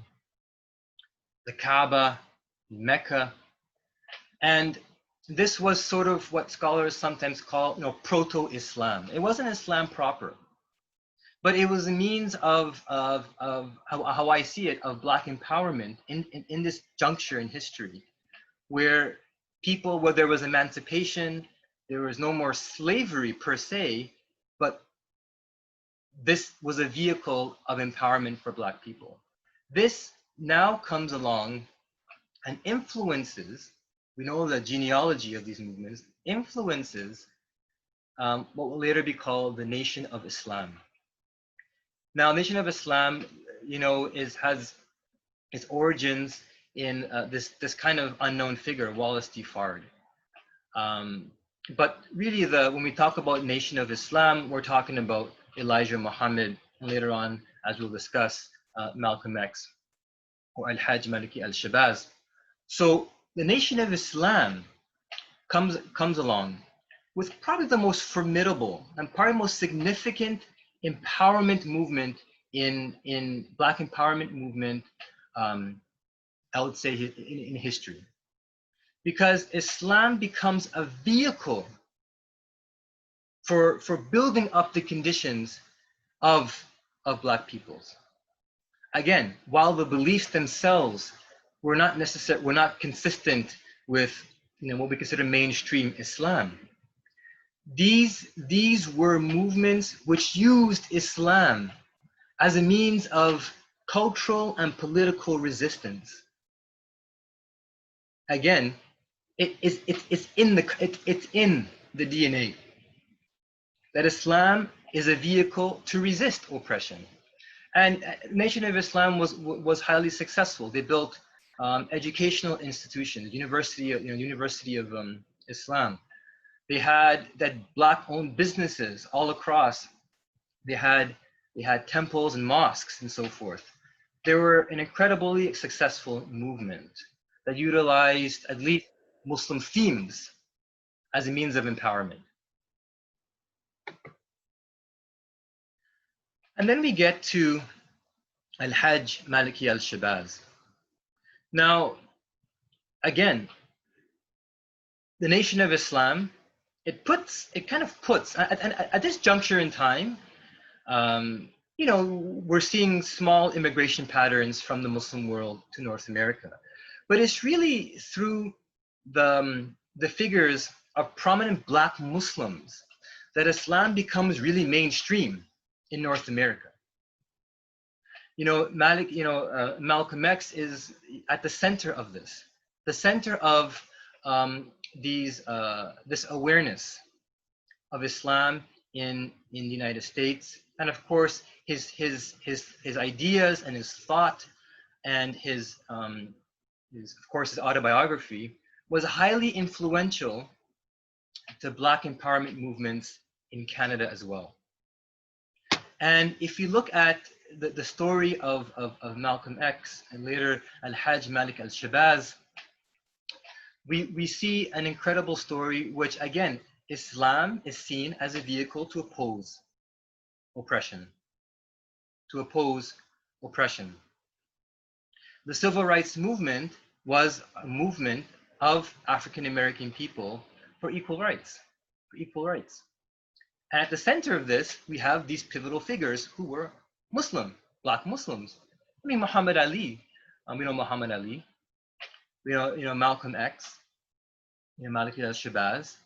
Speaker 3: the Kaaba, Mecca. And this was sort of what scholars sometimes call, you know, proto-Islam. It wasn't Islam proper, but it was a means of how I see it, of Black empowerment in this juncture in history, where there was emancipation, there was no more slavery per se, but this was a vehicle of empowerment for Black people. This now comes along and influences, we know the genealogy of these movements, influences what will later be called the Nation of Islam. Now, Nation of Islam, you know, has its origins in this kind of unknown figure, Wallace D. Fard. But really, when we talk about Nation of Islam, we're talking about Elijah Muhammad, and later on, as we'll discuss, Malcolm X or Al-Hajj Maliki al-Shabazz. So the Nation of Islam comes along with probably the most formidable and probably most significant empowerment movement in Black empowerment movement, I would say in history, because Islam becomes a vehicle for building up the conditions of Black peoples. Again, while the beliefs themselves were not consistent with what we consider mainstream Islam. These were movements which used Islam as a means of cultural and political resistance. Again, it's in the DNA that Islam is a vehicle to resist oppression. And Nation of Islam was highly successful. They built educational institutions, University of Islam. They had that Black-owned businesses all across. They had temples and mosques and so forth. They were an incredibly successful movement that utilized at least Muslim themes as a means of empowerment. And then we get to Al-Hajj Maliki al-Shabazz. Now, again, the Nation of Islam, it kind of puts at this juncture in time, we're seeing small immigration patterns from the Muslim world to North America, but it's really through the figures of prominent Black Muslims that Islam becomes really mainstream in North America. Malcolm X is at the center of this, the center of this awareness of Islam in the United States, and of course his ideas and his thought and his autobiography was highly influential to Black empowerment movements in Canada as well. And if you look at the story of Malcolm X and later Al-Hajj Malik al-Shabazz, we see an incredible story which, again, Islam is seen as a vehicle to oppose oppression. The civil rights movement was a movement of African American people for equal rights. And at the center of this, we have these pivotal figures who were Muslim, Black Muslims. I mean, Muhammad Ali. We know Muhammad Ali. We know Malcolm X. Maliki al-Shabazz.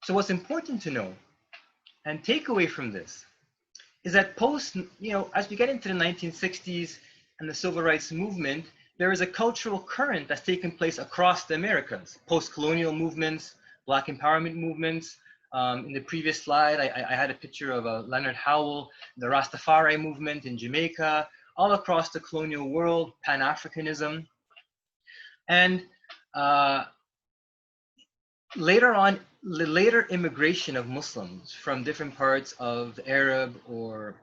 Speaker 3: So what's important to know and take away from this is that as we get into the 1960s and the civil rights movement, there is a cultural current that's taken place across the Americas. Post-colonial movements, Black empowerment movements. In the previous slide, I had a picture of Leonard Howell, the Rastafari movement in Jamaica, all across the colonial world, Pan-Africanism. And later on, the later immigration of Muslims from different parts of the Arab or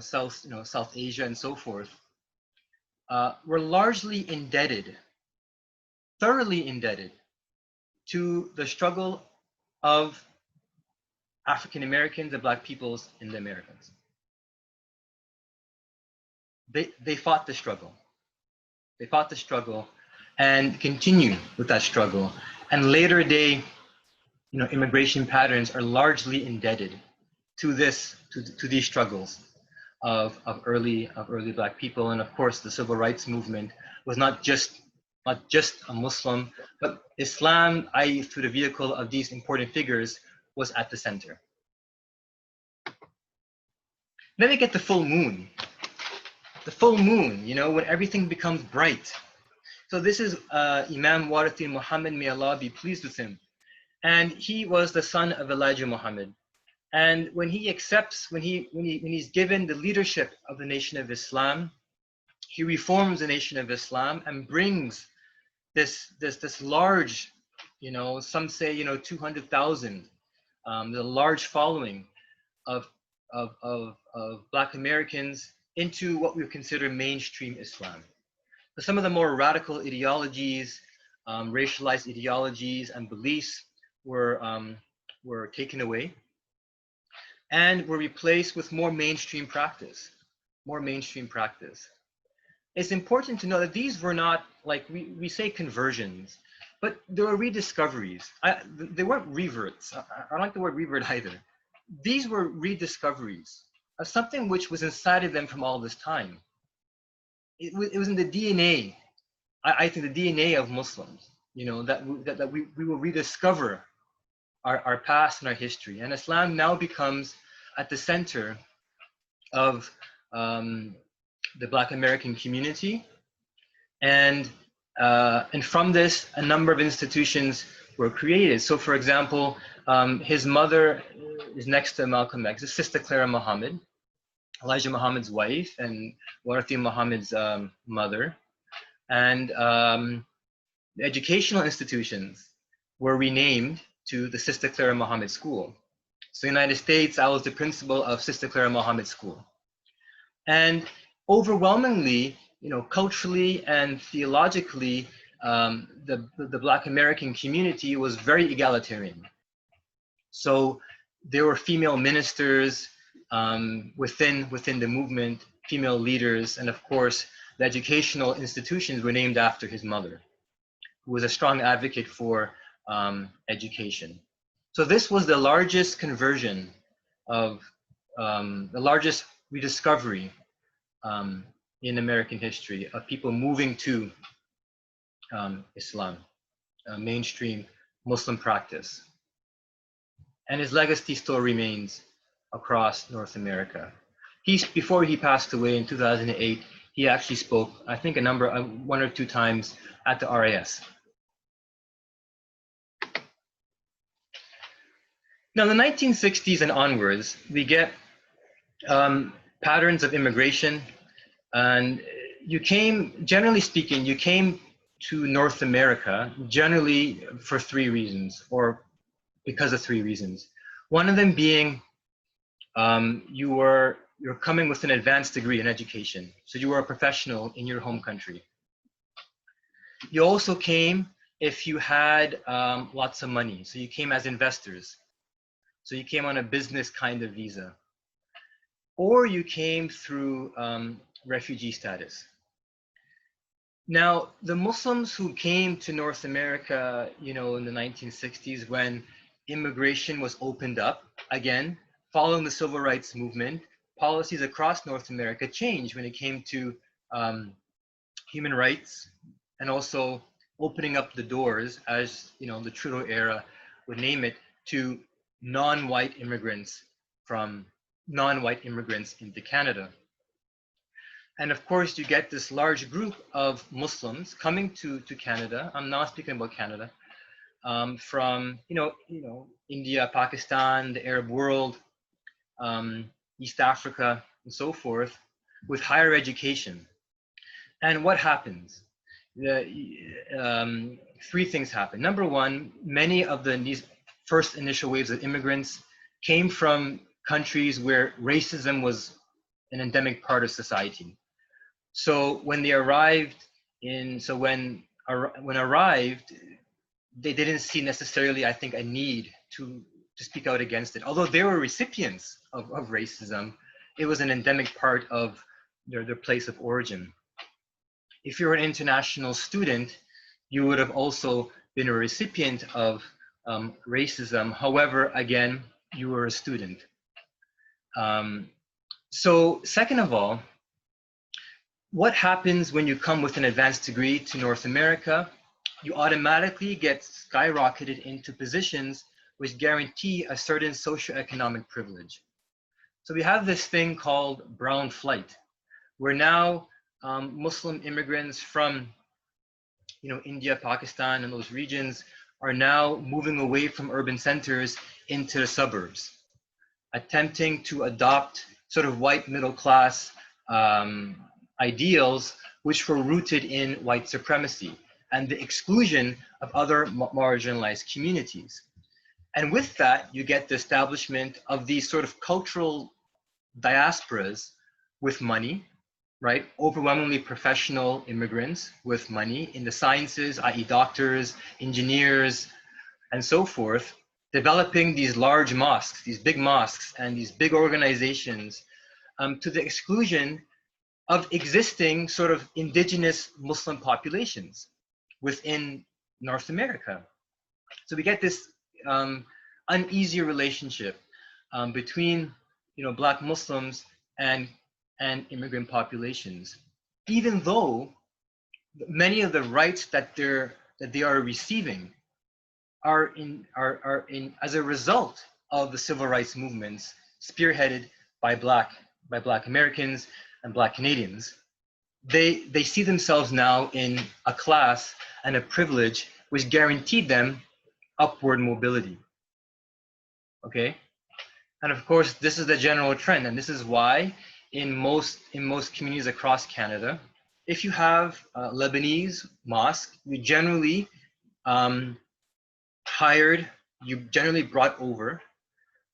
Speaker 3: South Asia and so forth, were largely thoroughly indebted to the struggle of African Americans and Black peoples in the Americas. They fought the struggle. They fought the struggle and continue with that struggle. And later day, immigration patterns are largely indebted to these struggles of early Black people. And of course, the civil rights movement was not just a Muslim, but Islam, i.e. through the vehicle of these important figures, was at the center. Then we get the full moon. The full moon, when everything becomes bright. So this is Imam Warathin Muhammad, may Allah be pleased with him. And he was the son of Elijah Muhammad. And when he's given the leadership of the Nation of Islam, he reforms the Nation of Islam and brings this large, some say 200,000, the large following of Black Americans into what we consider mainstream Islam. So some of the more radical ideologies, racialized ideologies and beliefs were taken away. and were replaced with more mainstream practice, more mainstream practice. It's important to know that these were not, like we say conversions, but they were rediscoveries. They weren't reverts. I don't like the word revert either. These were rediscoveries of something which was inside of them from all this time. It was in the DNA, I think the DNA of Muslims, you know, that we will rediscover our past and our history. And Islam now becomes at the center of the Black American community. And from this, a number of institutions were created. So for example, his mother is next to Malcolm X, his Sister Clara Muhammad, Elijah Muhammad's wife and Warathi Muhammad's mother. And the educational institutions were renamed to the Sister Clara Muhammad School. So in the United States, I was the principal of Sister Clara Muhammad School. And overwhelmingly, you know, culturally and theologically, the Black American community was very egalitarian. So there were female ministers within the movement, female leaders, and of course, the educational institutions were named after his mother, who was a strong advocate for education. So this was the largest conversion of, the largest rediscovery in American history of people moving to Islam, mainstream Muslim practice. And his legacy still remains across North America. Before he passed away in 2008, he actually spoke, I think one or two times at the RAS. Now, in the 1960s and onwards, we get patterns of immigration, and generally speaking, you came to North America generally for three reasons, or because of three reasons. One of them being you're coming with an advanced degree in education, so you were a professional in your home country. You also came if you had lots of money, so you came as investors. So you came on a business kind of visa, or you came through refugee status. Now, the Muslims who came to North America, you know, in the 1960s, when immigration was opened up again, following the civil rights movement, policies across North America changed when it came to human rights, and also opening up the doors, as you know, the Trudeau era would name it, to non-white immigrants into Canada. And of course, you get this large group of Muslims coming to Canada. I'm not speaking about Canada, from you know India, Pakistan, the Arab world, East Africa, and so forth, with higher education. And what happens? Three things happen. Number one, many of these first initial waves of immigrants came from countries where racism was an endemic part of society. So when they arrived when arrived, they didn't see necessarily, I think, a need to speak out against it. Although they were recipients of racism, it was an endemic part of their place of origin. If you're an international student, you would have also been a recipient of racism. However, again, you were a student. So second of all, what happens when you come with an advanced degree to North America? You automatically get skyrocketed into positions which guarantee a certain socioeconomic privilege. So we have this thing called brown flight, where now Muslim immigrants from India, Pakistan, and those regions are now moving away from urban centers into the suburbs, attempting to adopt sort of white middle class ideals which were rooted in white supremacy and the exclusion of other marginalized communities. And with that, you get the establishment of these sort of cultural diasporas with money, right? Overwhelmingly professional immigrants with money in the sciences, i.e. doctors, engineers, and so forth, developing these large mosques, these big mosques, and these big organizations to the exclusion of existing sort of indigenous Muslim populations within North America. So we get this uneasy relationship between, Black Muslims and immigrant populations, even though many of the rights that they are receiving are in as a result of the civil rights movements spearheaded by Black Americans and Black Canadians. They see themselves now in a class and a privilege which guaranteed them upward mobility. Okay, and of course this is the general trend, and this is why in most communities across Canada, if you have a Lebanese mosque, you generally brought over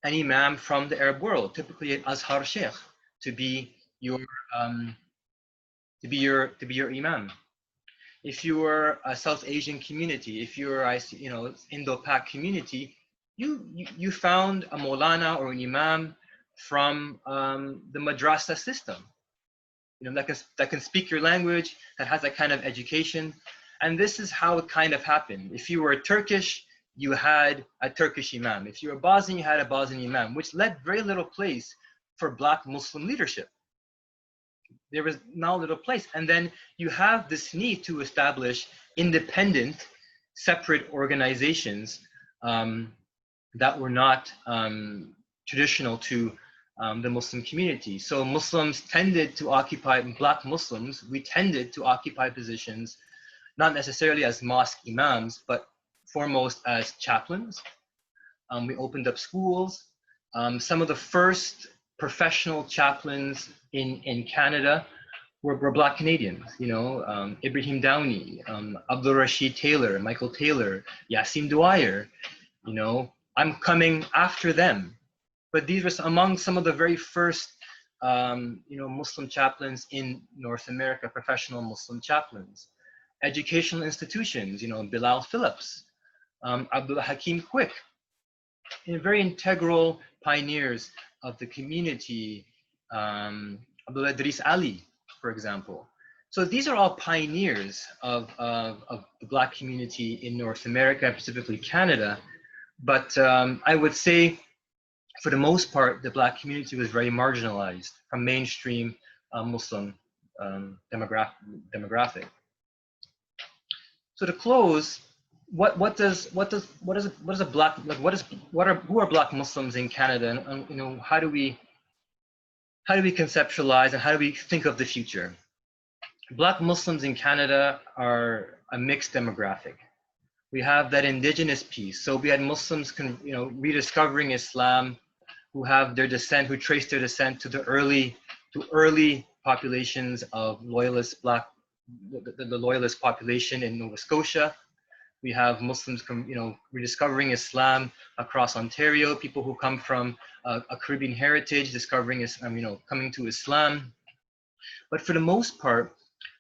Speaker 3: an imam from the Arab world, typically an Azhar Sheikh, to be your imam. If you were a South Asian community, if you were Indo-Pak community, you found a Maulana or an imam from the madrasa system, that can speak your language, that has that kind of education. And this is how it kind of happened. If you were Turkish, you had a Turkish imam. If you were Bosnian, you had a Bosnian imam, which left very little place for Black Muslim leadership. There was now little place. And then you have this need to establish independent, separate organizations that were not traditional to the Muslim community. So Muslims tended to occupy, Black Muslims, we tended to occupy positions, not necessarily as mosque imams, but foremost as chaplains. We opened up schools. Some of the first professional chaplains in Canada were Black Canadians, Ibrahim Downey, Abdul Rashid Taylor, Michael Taylor, Yassim Dwyer, I'm coming after them. But these were among some of the very first, Muslim chaplains in North America, professional Muslim chaplains. Educational institutions, Bilal Phillips, Abdul Hakim Quick, very integral pioneers of the community, Abdul Idris Ali, for example. So these are all pioneers of the Black community in North America, specifically Canada. But I would say, for the most part, the Black community was very marginalized from mainstream Muslim demographic. So to close, who are Black Muslims in Canada, and how do we conceptualize and how do we think of the future? Black Muslims in Canada are a mixed demographic. We have that indigenous piece. So we had Muslims, rediscovering Islam, who have their descent, who trace their descent to the early populations of loyalist the loyalist population in Nova Scotia. We have Muslims, rediscovering Islam across Ontario, people who come from a Caribbean heritage, discovering Islam, coming to Islam. But for the most part,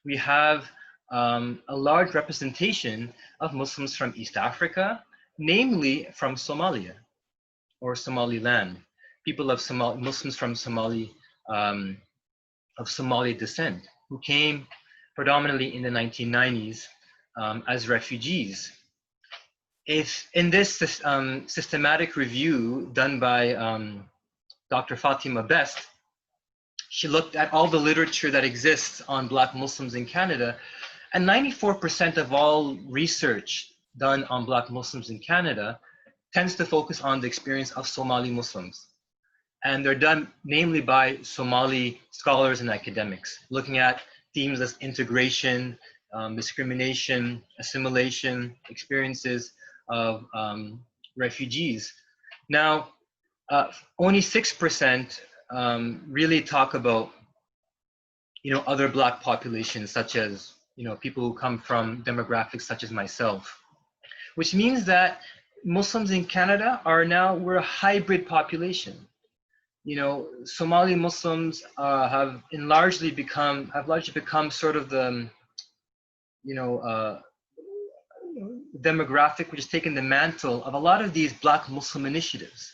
Speaker 3: we have a large representation of Muslims from East Africa, namely from Somalia or Somaliland. People of Muslims from Somali descent, who came predominantly in the 1990s as refugees. If in this systematic review done by Dr. Fatima Best, she looked at all the literature that exists on Black Muslims in Canada, and 94% of all research done on Black Muslims in Canada tends to focus on the experience of Somali Muslims. And they're done namely by Somali scholars and academics, looking at themes as integration, discrimination, assimilation, experiences of refugees. Now, only 6% really talk about, other Black populations, such as, people who come from demographics such as myself, which means that Muslims in Canada we're a hybrid population. Somali Muslims have largely become sort of the, demographic which has taken the mantle of a lot of these Black Muslim initiatives,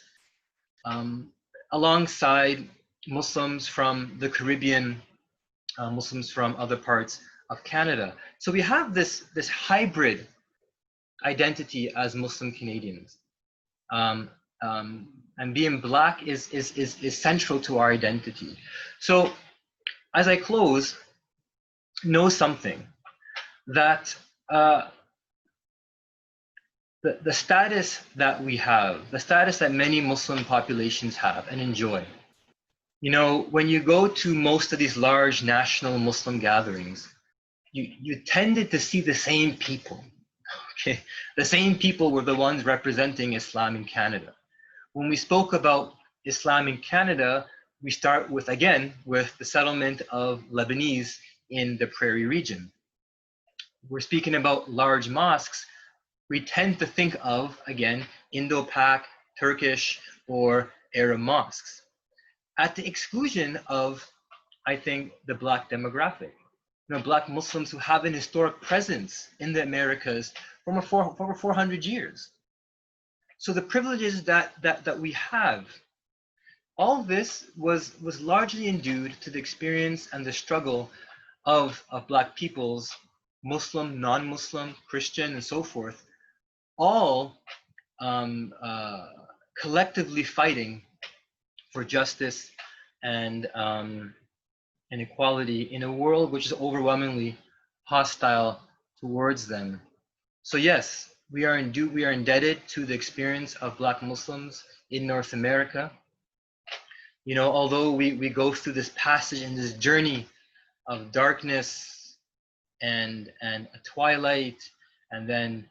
Speaker 3: alongside Muslims from the Caribbean, Muslims from other parts of Canada. So we have this hybrid identity as Muslim Canadians. And being Black is central to our identity. So as I close, know something, that the status that we have, the status that many Muslim populations have and enjoy. You know, when you go to most of these large national Muslim gatherings, you tended to see the same people. Okay, the same people were the ones representing Islam in Canada. When we spoke about Islam in Canada, we start with, again, with the settlement of Lebanese in the Prairie region. We're speaking about large mosques. We tend to think of, again, Indo-Pak, Turkish, or Arab mosques, at the exclusion of, I think, the Black demographic. You know, Black Muslims who have an historic presence in the Americas for over 400 years. So the privileges that we have, all this was largely endued to the experience and the struggle of Black peoples, Muslim, non-Muslim, Christian, and so forth, all collectively fighting for justice and equality in a world which is overwhelmingly hostile towards them. So yes, we are indebted to the experience of Black Muslims in North America. You know, although we go through this passage and this journey of darkness and a twilight, and then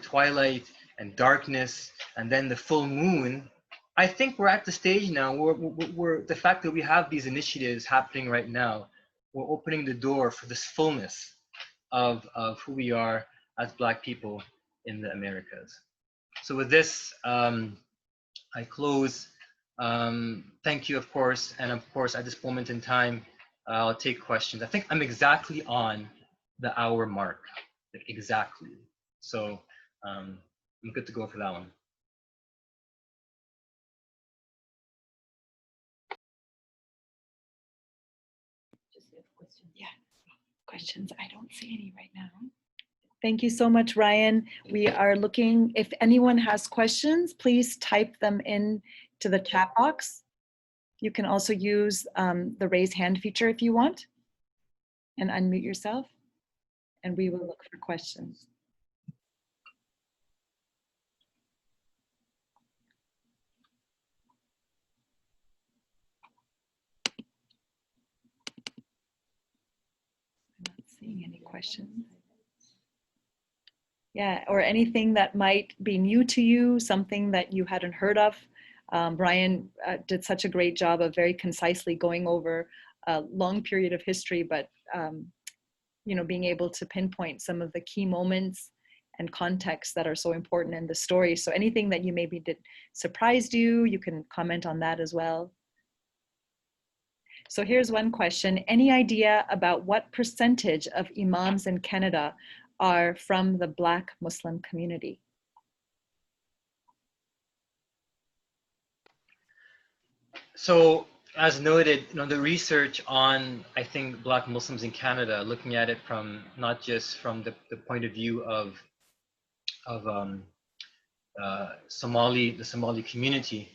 Speaker 3: twilight and darkness, and then the full moon. I think we're at the stage now where the fact that we have these initiatives happening right now, we're opening the door for this fullness of who we are as Black people in the Americas. So with this, I close. Thank you, of course. And of course, at this moment in time, I'll take questions. I think I'm exactly on the hour mark, like exactly. So I'm good to go for that one.
Speaker 2: Yeah, questions. I don't see any right now. Thank you so much, Ryan. We are looking, if anyone has questions, please type them in to the chat box. You can also use the raise hand feature if you want, and unmute yourself, and we will look for questions. I'm not seeing any questions. Yeah, or anything that might be new to you, something that you hadn't heard of. Brian did such a great job of very concisely going over a long period of history, but you know, being able to pinpoint some of the key moments and contexts that are so important in the story. So anything that you maybe did surprised you, you can comment on that as well. So here's one question. Any idea about what percentage of imams in Canada are from the Black Muslim community?
Speaker 3: So as noted, you know, the research on, I think, Black Muslims in Canada, looking at it from not just from the point of view of the Somali community,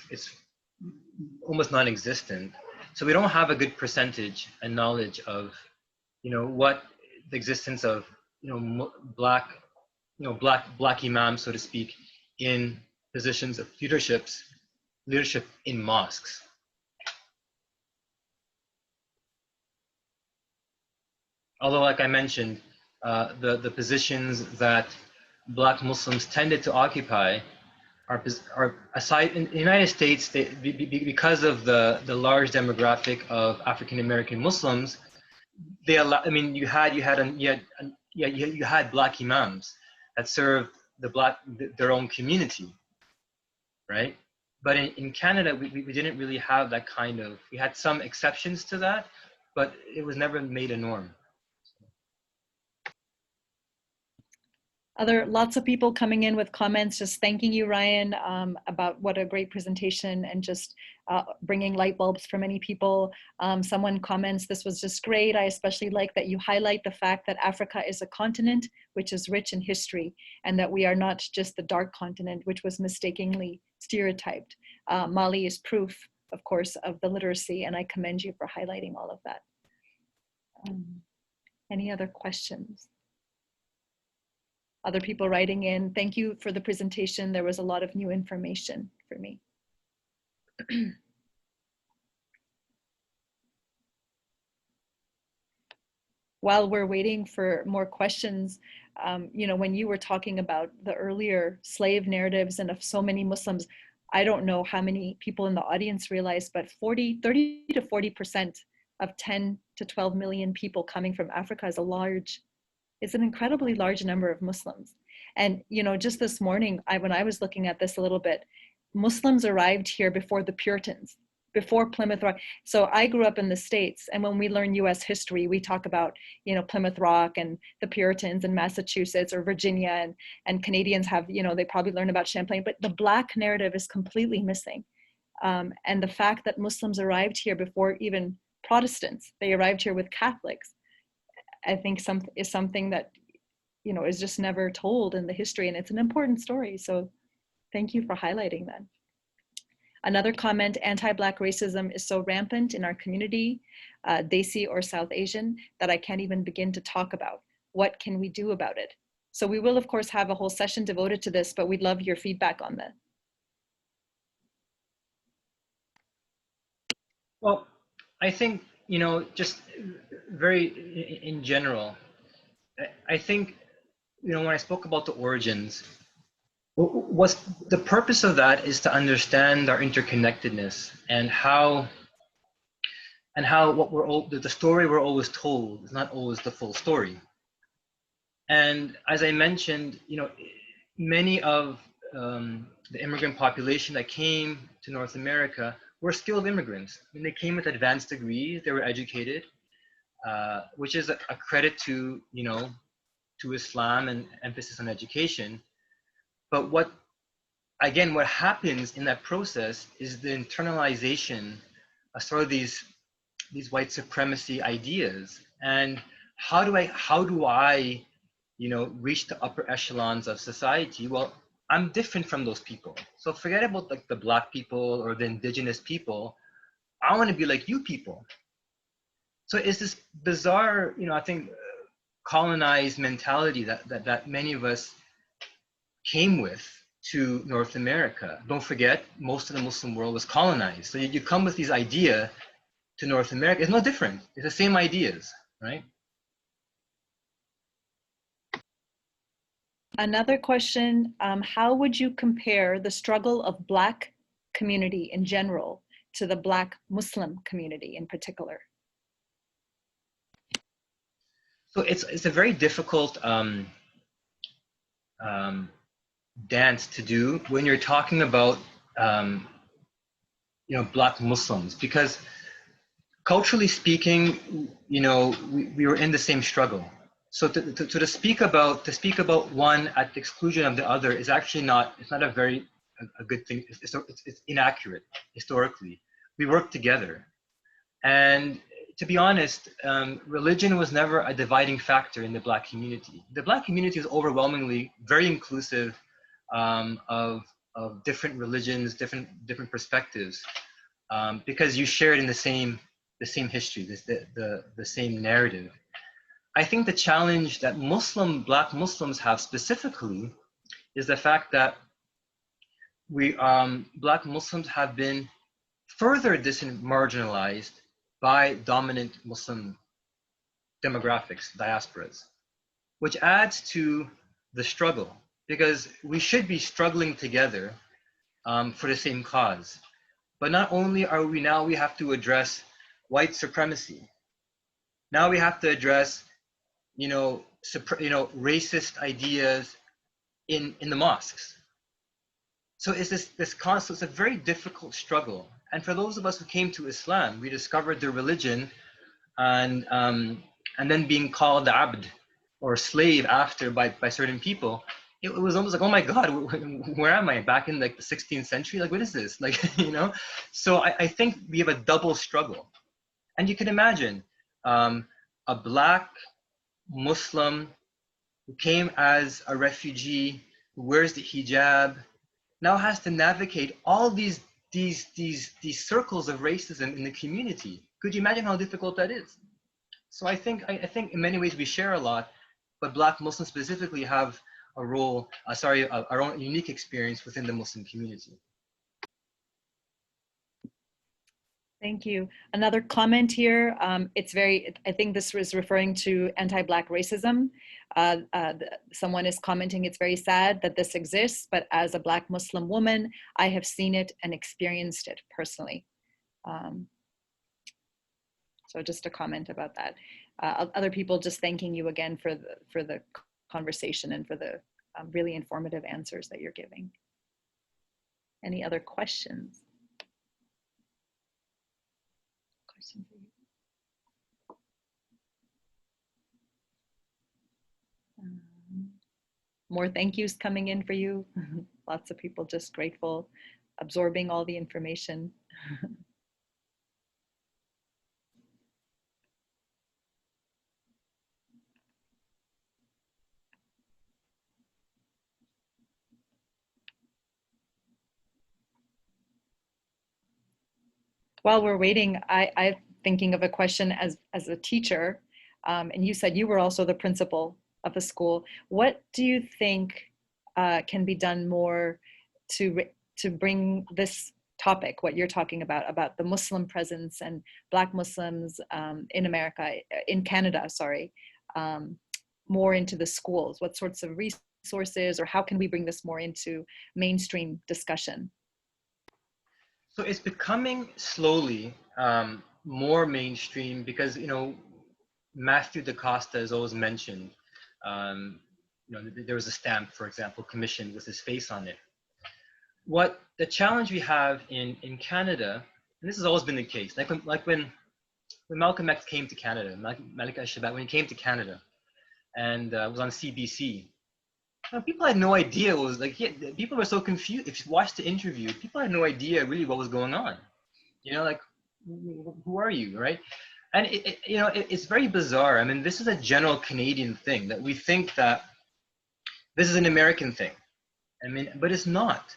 Speaker 3: it's almost non-existent. So we don't have a good percentage and knowledge of, you know, what the existence of, you know, black imams, so to speak, in positions of leadership in mosques. Although, like I mentioned, the positions that Black Muslims tended to occupy are aside in the United States, because of the large demographic of African American Muslims, they allow. I mean, you had Black imams that served their own community, right? But in Canada, we didn't really have that kind of. We had some exceptions to that, but it was never made a norm.
Speaker 2: Lots of people coming in with comments, just thanking you, Ryan, about what a great presentation and just bringing light bulbs for many people. Someone comments, this was just great. I especially like that you highlight the fact that Africa is a continent which is rich in history and that we are not just the dark continent, which was mistakenly stereotyped. Mali is proof, of course, of the literacy, and I commend you for highlighting all of that. Any other questions? Other people writing in, thank you for the presentation. There was a lot of new information for me. While we're waiting for more questions, you know, when you were talking about the earlier slave narratives and of so many Muslims, I don't know how many people in the audience realize, but 30 to 40% of 10 to 12 million people coming from Africa is it's an incredibly large number of Muslims. And, you know, just this morning, when I was looking at this a little bit, Muslims arrived here before the Puritans, before Plymouth Rock. So I grew up in the States, and when we learn US history, we talk about, you know, Plymouth Rock and the Puritans in Massachusetts or Virginia, and Canadians have, you know, they probably learn about Champlain, but the Black narrative is completely missing. And the fact that Muslims arrived here before even Protestants, they arrived here with Catholics, I think is something that, you know, is just never told in the history, and it's an important story. So thank you for highlighting that. Another comment, anti-Black racism is so rampant in our community, Desi or South Asian, that I can't even begin to talk about. What can we do about it? So we will, of course, have a whole session devoted to this, but we'd love your feedback on that.
Speaker 3: Well, I think, you know, just very in general, I think, you know, when I spoke about the origins, what's the purpose of that is to understand our interconnectedness and how the story we're always told is not always the full story. And as I mentioned, you know, many of the immigrant population that came to North America were skilled immigrants. I mean, they came with advanced degrees, they were educated, which is a credit to, you know, to Islam and emphasis on education. But what happens in that process is the internalization of sort of these white supremacy ideas. And how do I, you know, reach the upper echelons of society? Well, I'm different from those people. So forget about like the Black people or the indigenous people. I want to be like you people. So it's this bizarre, you know, I think colonized mentality that many of us came with to North America. Don't forget, most of the Muslim world was colonized. So you come with these ideas to North America. It's no different. It's the same ideas, right?
Speaker 2: Another question, how would you compare the struggle of Black community in general to the Black Muslim community in particular?
Speaker 3: So it's a very difficult dance to do when you're talking about you know, Black Muslims, because culturally speaking, you know, we were in the same struggle. So to speak about one at the exclusion of the other is actually not a very good thing. It's inaccurate historically. We work together, and to be honest, religion was never a dividing factor in the Black community. The Black community is overwhelmingly very inclusive of different religions, different perspectives, because you share it in the same history, the same narrative. I think the challenge that Black Muslims have specifically is the fact that we Black Muslims have been further marginalized by dominant Muslim demographics, diasporas, which adds to the struggle, because we should be struggling together for the same cause. But not only are we have to address white supremacy. Now we have to address, you know, racist ideas in the mosques. So it's this constant, it's a very difficult struggle. And for those of us who came to Islam, we discovered the religion and then being called abd, or slave after by certain people, it was almost like, oh my God, where am I? Back in like the 16th century? Like, what is this? Like, you know? So I think we have a double struggle. And you can imagine a Black Muslim who came as a refugee, who wears the hijab, now has to navigate all these circles of racism in the community. Could you imagine how difficult that is? So I think in many ways we share a lot, but Black Muslims specifically have a role, our own unique experience within the Muslim community.
Speaker 2: Thank you. Another comment here. I think this was referring to anti-Black racism. Someone is commenting, it's very sad that this exists, but as a Black Muslim woman, I have seen it and experienced it personally. So just a comment about that. Other people just thanking you again for the conversation and for the really informative answers that you're giving. Any other questions? For you. More thank yous coming in for you. Lots of people just grateful, absorbing all the information. While we're waiting, I'm thinking of a question as a teacher, and you said you were also the principal of a school. What do you think can be done more to bring this topic, what you're talking about the Muslim presence and Black Muslims in America, in Canada, sorry, more into the schools? What sorts of resources, or how can we bring this more into mainstream discussion?
Speaker 3: So it's becoming slowly more mainstream because, you know, Matthew DaCosta is always mentioned. You know, there was a stamp, for example, commissioned with his face on it. What the challenge we have in Canada, and this has always been the case, like when Malcolm X came to Canada, Malik al-Shabab, when he came to Canada and was on CBC, people had no idea what was like. People were so confused. If you watched the interview, people had no idea really what was going on. You know, like, who are you, right? And it's very bizarre. I mean, this is a general Canadian thing that we think that this is an American thing. I mean, but it's not.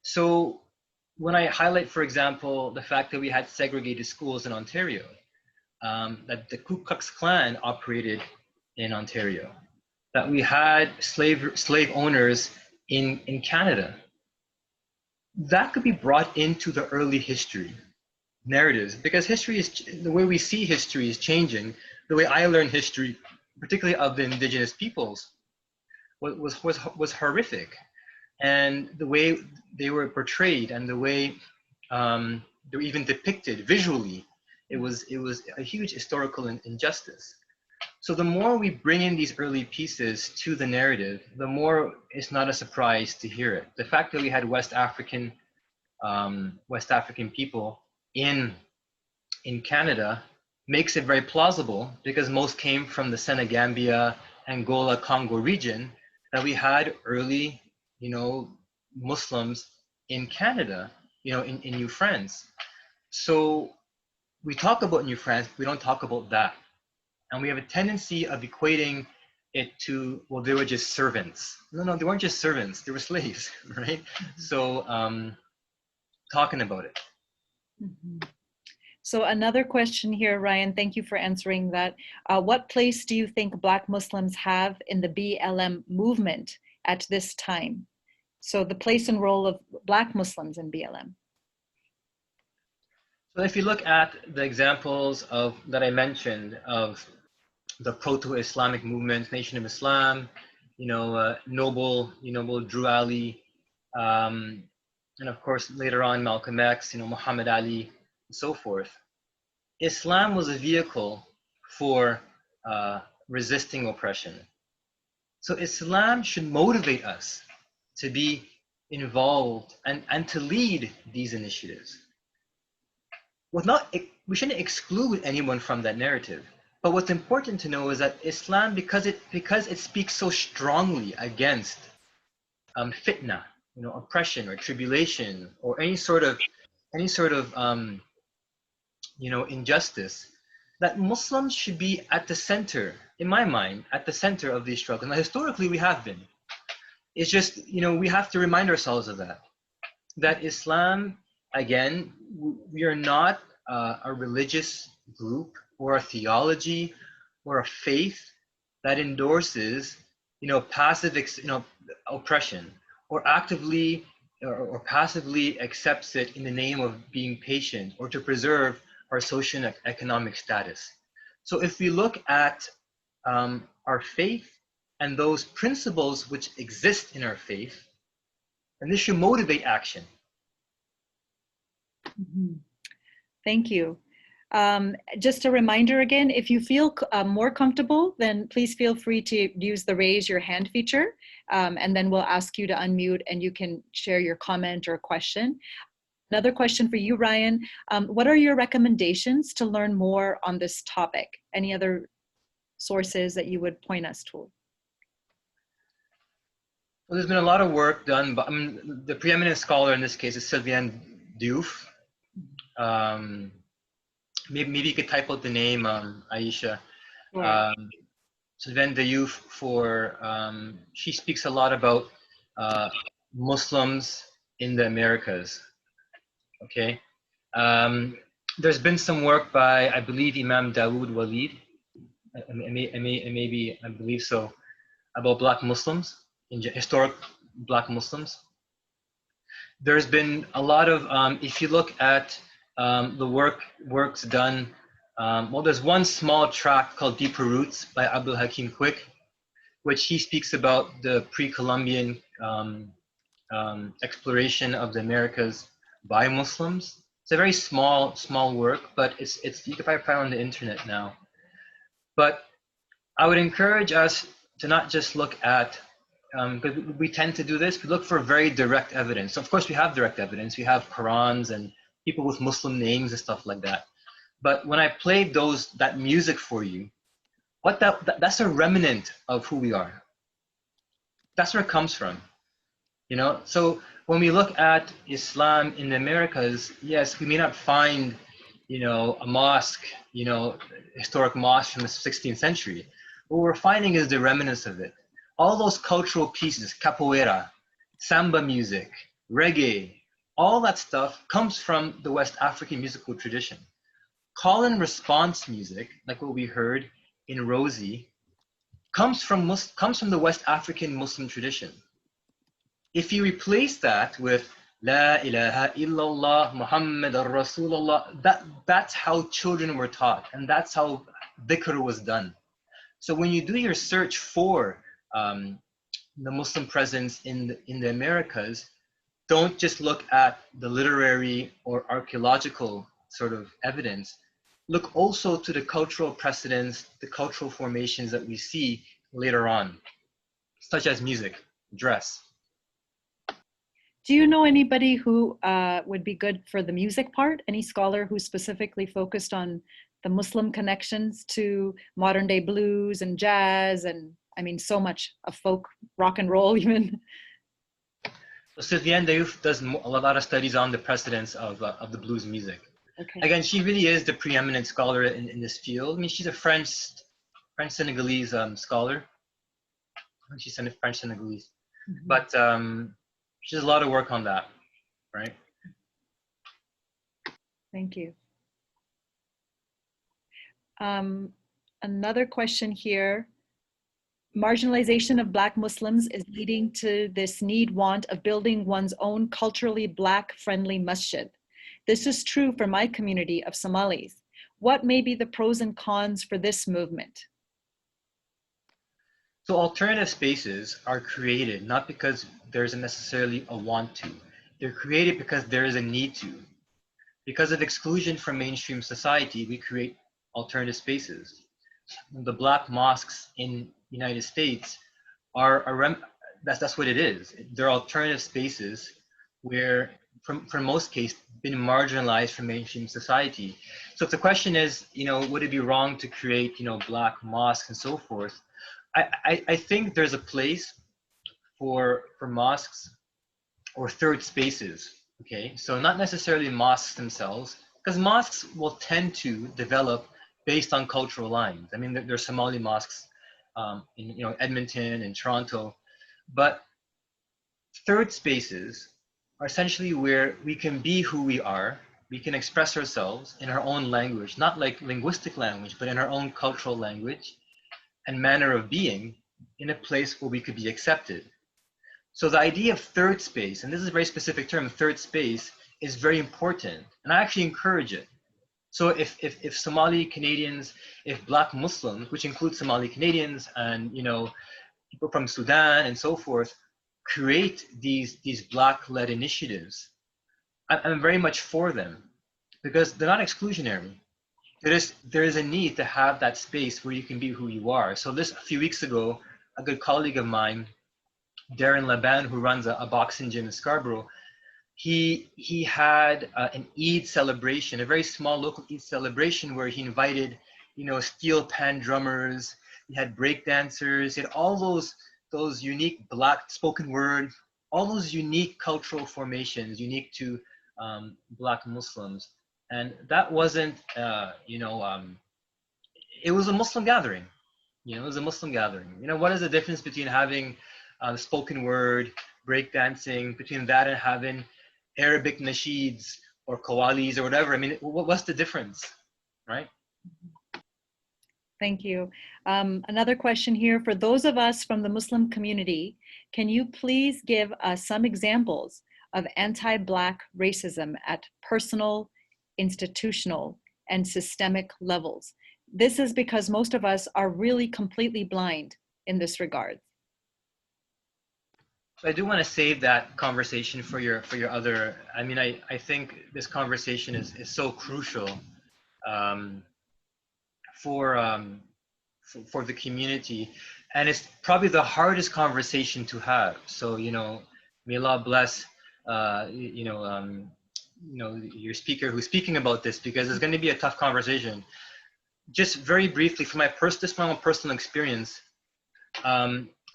Speaker 3: So when I highlight, for example, the fact that we had segregated schools in Ontario, that the Ku Klux Klan operated in Ontario, that we had slave owners in Canada, that could be brought into the early history narratives, because history is, the way we see history is changing. The way I learn history, particularly of the indigenous peoples, was horrific, and the way they were portrayed and the way they were even depicted visually, it was a huge historical injustice. So the more we bring in these early pieces to the narrative, the more it's not a surprise to hear it. The fact that we had West African people in Canada makes it very plausible, because most came from the Senegambia, Angola, Congo region, that we had early, you know, Muslims in Canada, you know, in New France. So we talk about New France, we don't talk about that. And we have a tendency of equating it to, well, they were just servants. No, they weren't just servants, they were slaves, right? So talking about it.
Speaker 2: Mm-hmm. So another question here, Ryan, thank you for answering that. What place do you think Black Muslims have in the BLM movement at this time? So the place and role of Black Muslims in BLM.
Speaker 3: So if you look at the examples of that I mentioned of the proto-Islamic movement, Nation of Islam, you know, Noble Drew Ali, and of course later on Malcolm X, you know, Muhammad Ali, and so forth. Islam was a vehicle for resisting oppression. So Islam should motivate us to be involved and to lead these initiatives. We shouldn't exclude anyone from that narrative, But what's important to know is that Islam, because it speaks so strongly against fitna, oppression or tribulation or any sort of injustice, that Muslims should be at the center, in my mind, at the center of these struggles. Now, historically, we have been. It's just, we have to remind ourselves of that. That Islam, again, we are not a religious group or a theology or a faith that endorses, passive, oppression, or actively or passively accepts it in the name of being patient or to preserve our social and economic status. So if we look at our faith and those principles which exist in our faith, and this should motivate action.
Speaker 2: Mm-hmm. Thank you. Just a reminder again, if you feel more comfortable, then please feel free to use the raise your hand feature, and then we'll ask you to unmute and you can share your comment or question. Another question for you, Ryan. What are your recommendations to learn more on this topic? Any other sources that you would point us to?
Speaker 3: Well, there's been a lot of work done, but the preeminent scholar in this case is Sylviane Diouf. Maybe you could type out the name, Aisha.
Speaker 2: Sure.
Speaker 3: Sylviane Diouf, she speaks a lot about Muslims in the Americas. Okay. There's been some work by, I believe, Imam Dawood Walid. I believe so, about Black Muslims, historic Black Muslims. There's been a lot of, if you look at the works done, well, there's one small tract called Deeper Roots by Abdul Hakim Quick, which he speaks about the pre-Columbian exploration of the Americas by Muslims. It's a very small work, but you can probably find it on the internet now. But I would encourage us to not just look at, because we tend to do this, we look for very direct evidence. So of course we have direct evidence. We have Qurans and people with Muslim names and stuff like that. But when I played that music for you, that's a remnant of who we are. That's where it comes from. So when we look at Islam in the Americas, yes, we may not find, a mosque, historic mosque from the 16th century. What we're finding is the remnants of it. All those cultural pieces, capoeira, samba music, reggae, all that stuff comes from the West African musical tradition. Call and response music, like what we heard in Rosie, comes from the West African Muslim tradition. If you replace that with La ilaha illallah Muhammad Rasulullah, that's how children were taught, and that's how dhikr was done. So when you do your search for the Muslim presence in the Americas, don't just look at the literary or archaeological sort of evidence. Look also to the cultural precedents, the cultural formations that we see later on, such as music, dress.
Speaker 2: Do you know anybody who would be good for the music part? Any scholar who specifically focused on the Muslim connections to modern day blues and jazz and, I mean, so much of folk, rock and roll even?
Speaker 3: Sylviane Diouf does a lot of studies on the precedents of the blues music.
Speaker 2: Okay.
Speaker 3: Again, she really is the preeminent scholar in this field. I mean, she's a French-Senegalese scholar. She's French-Senegalese. Mm-hmm. But she does a lot of work on that, right?
Speaker 2: Thank you. Another question here. Marginalization of Black Muslims is leading to this want of building one's own culturally Black-friendly masjid. This is true for my community of Somalis. What may be the pros and cons for this movement?
Speaker 3: So alternative spaces are created not because there isn't necessarily a want to. They're created because there is a need to. Because of exclusion from mainstream society, we create alternative spaces. The Black mosques in the United States that's what it is. They're alternative spaces where for most cases, been marginalized from mainstream society. So if the question is, would it be wrong to create, Black mosques and so forth? I think there's a place for mosques or third spaces. Okay, so not necessarily mosques themselves, because mosques will tend to develop based on cultural lines. I mean, there's Somali mosques in Edmonton and Toronto, but third spaces are essentially where we can be who we are. We can express ourselves in our own language, not like linguistic language, but in our own cultural language and manner of being, in a place where we could be accepted. So the idea of third space, and this is a very specific term, third space, is very important, and I actually encourage it. So if Somali Canadians, if Black Muslims, which includes Somali Canadians and people from Sudan and so forth, create these Black-led initiatives, I'm very much for them, because they're not exclusionary. There is a need to have that space where you can be who you are. So a few weeks ago, a good colleague of mine, Darren Laban, who runs a boxing gym in Scarborough, he had an Eid celebration, a very small local Eid celebration, where he invited, steel pan drummers, he had break dancers, he had all those unique Black spoken word, all those unique cultural formations unique to Black Muslims. And that wasn't, it was a Muslim gathering. It was a Muslim gathering. What is the difference between having spoken word, breakdancing, between that and having Arabic nasheeds or qawwalis or whatever? I mean, what's the difference, right?
Speaker 2: Thank you. Another question here. For those of us from the Muslim community, can you please give us some examples of anti-Black racism at personal, institutional, and systemic levels? This is because most of us are really completely blind in this regard.
Speaker 3: I do want to save that conversation for your other. I mean, I think this conversation is so crucial for the community, and it's probably the hardest conversation to have. So may Allah bless your speaker who's speaking about this, because it's going to be a tough conversation. Just very briefly, from my personal experience,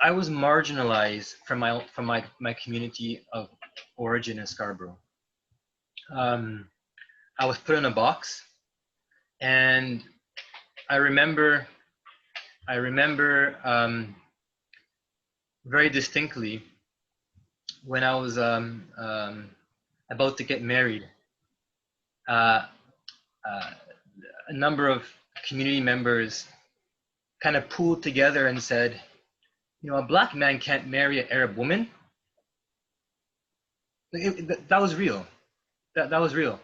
Speaker 3: I was marginalized from my community of origin in Scarborough. I was put in a box, and I remember very distinctly when I was about to get married. A number of community members kind of pooled together and said, a Black man can't marry an Arab woman. That was real. That was real.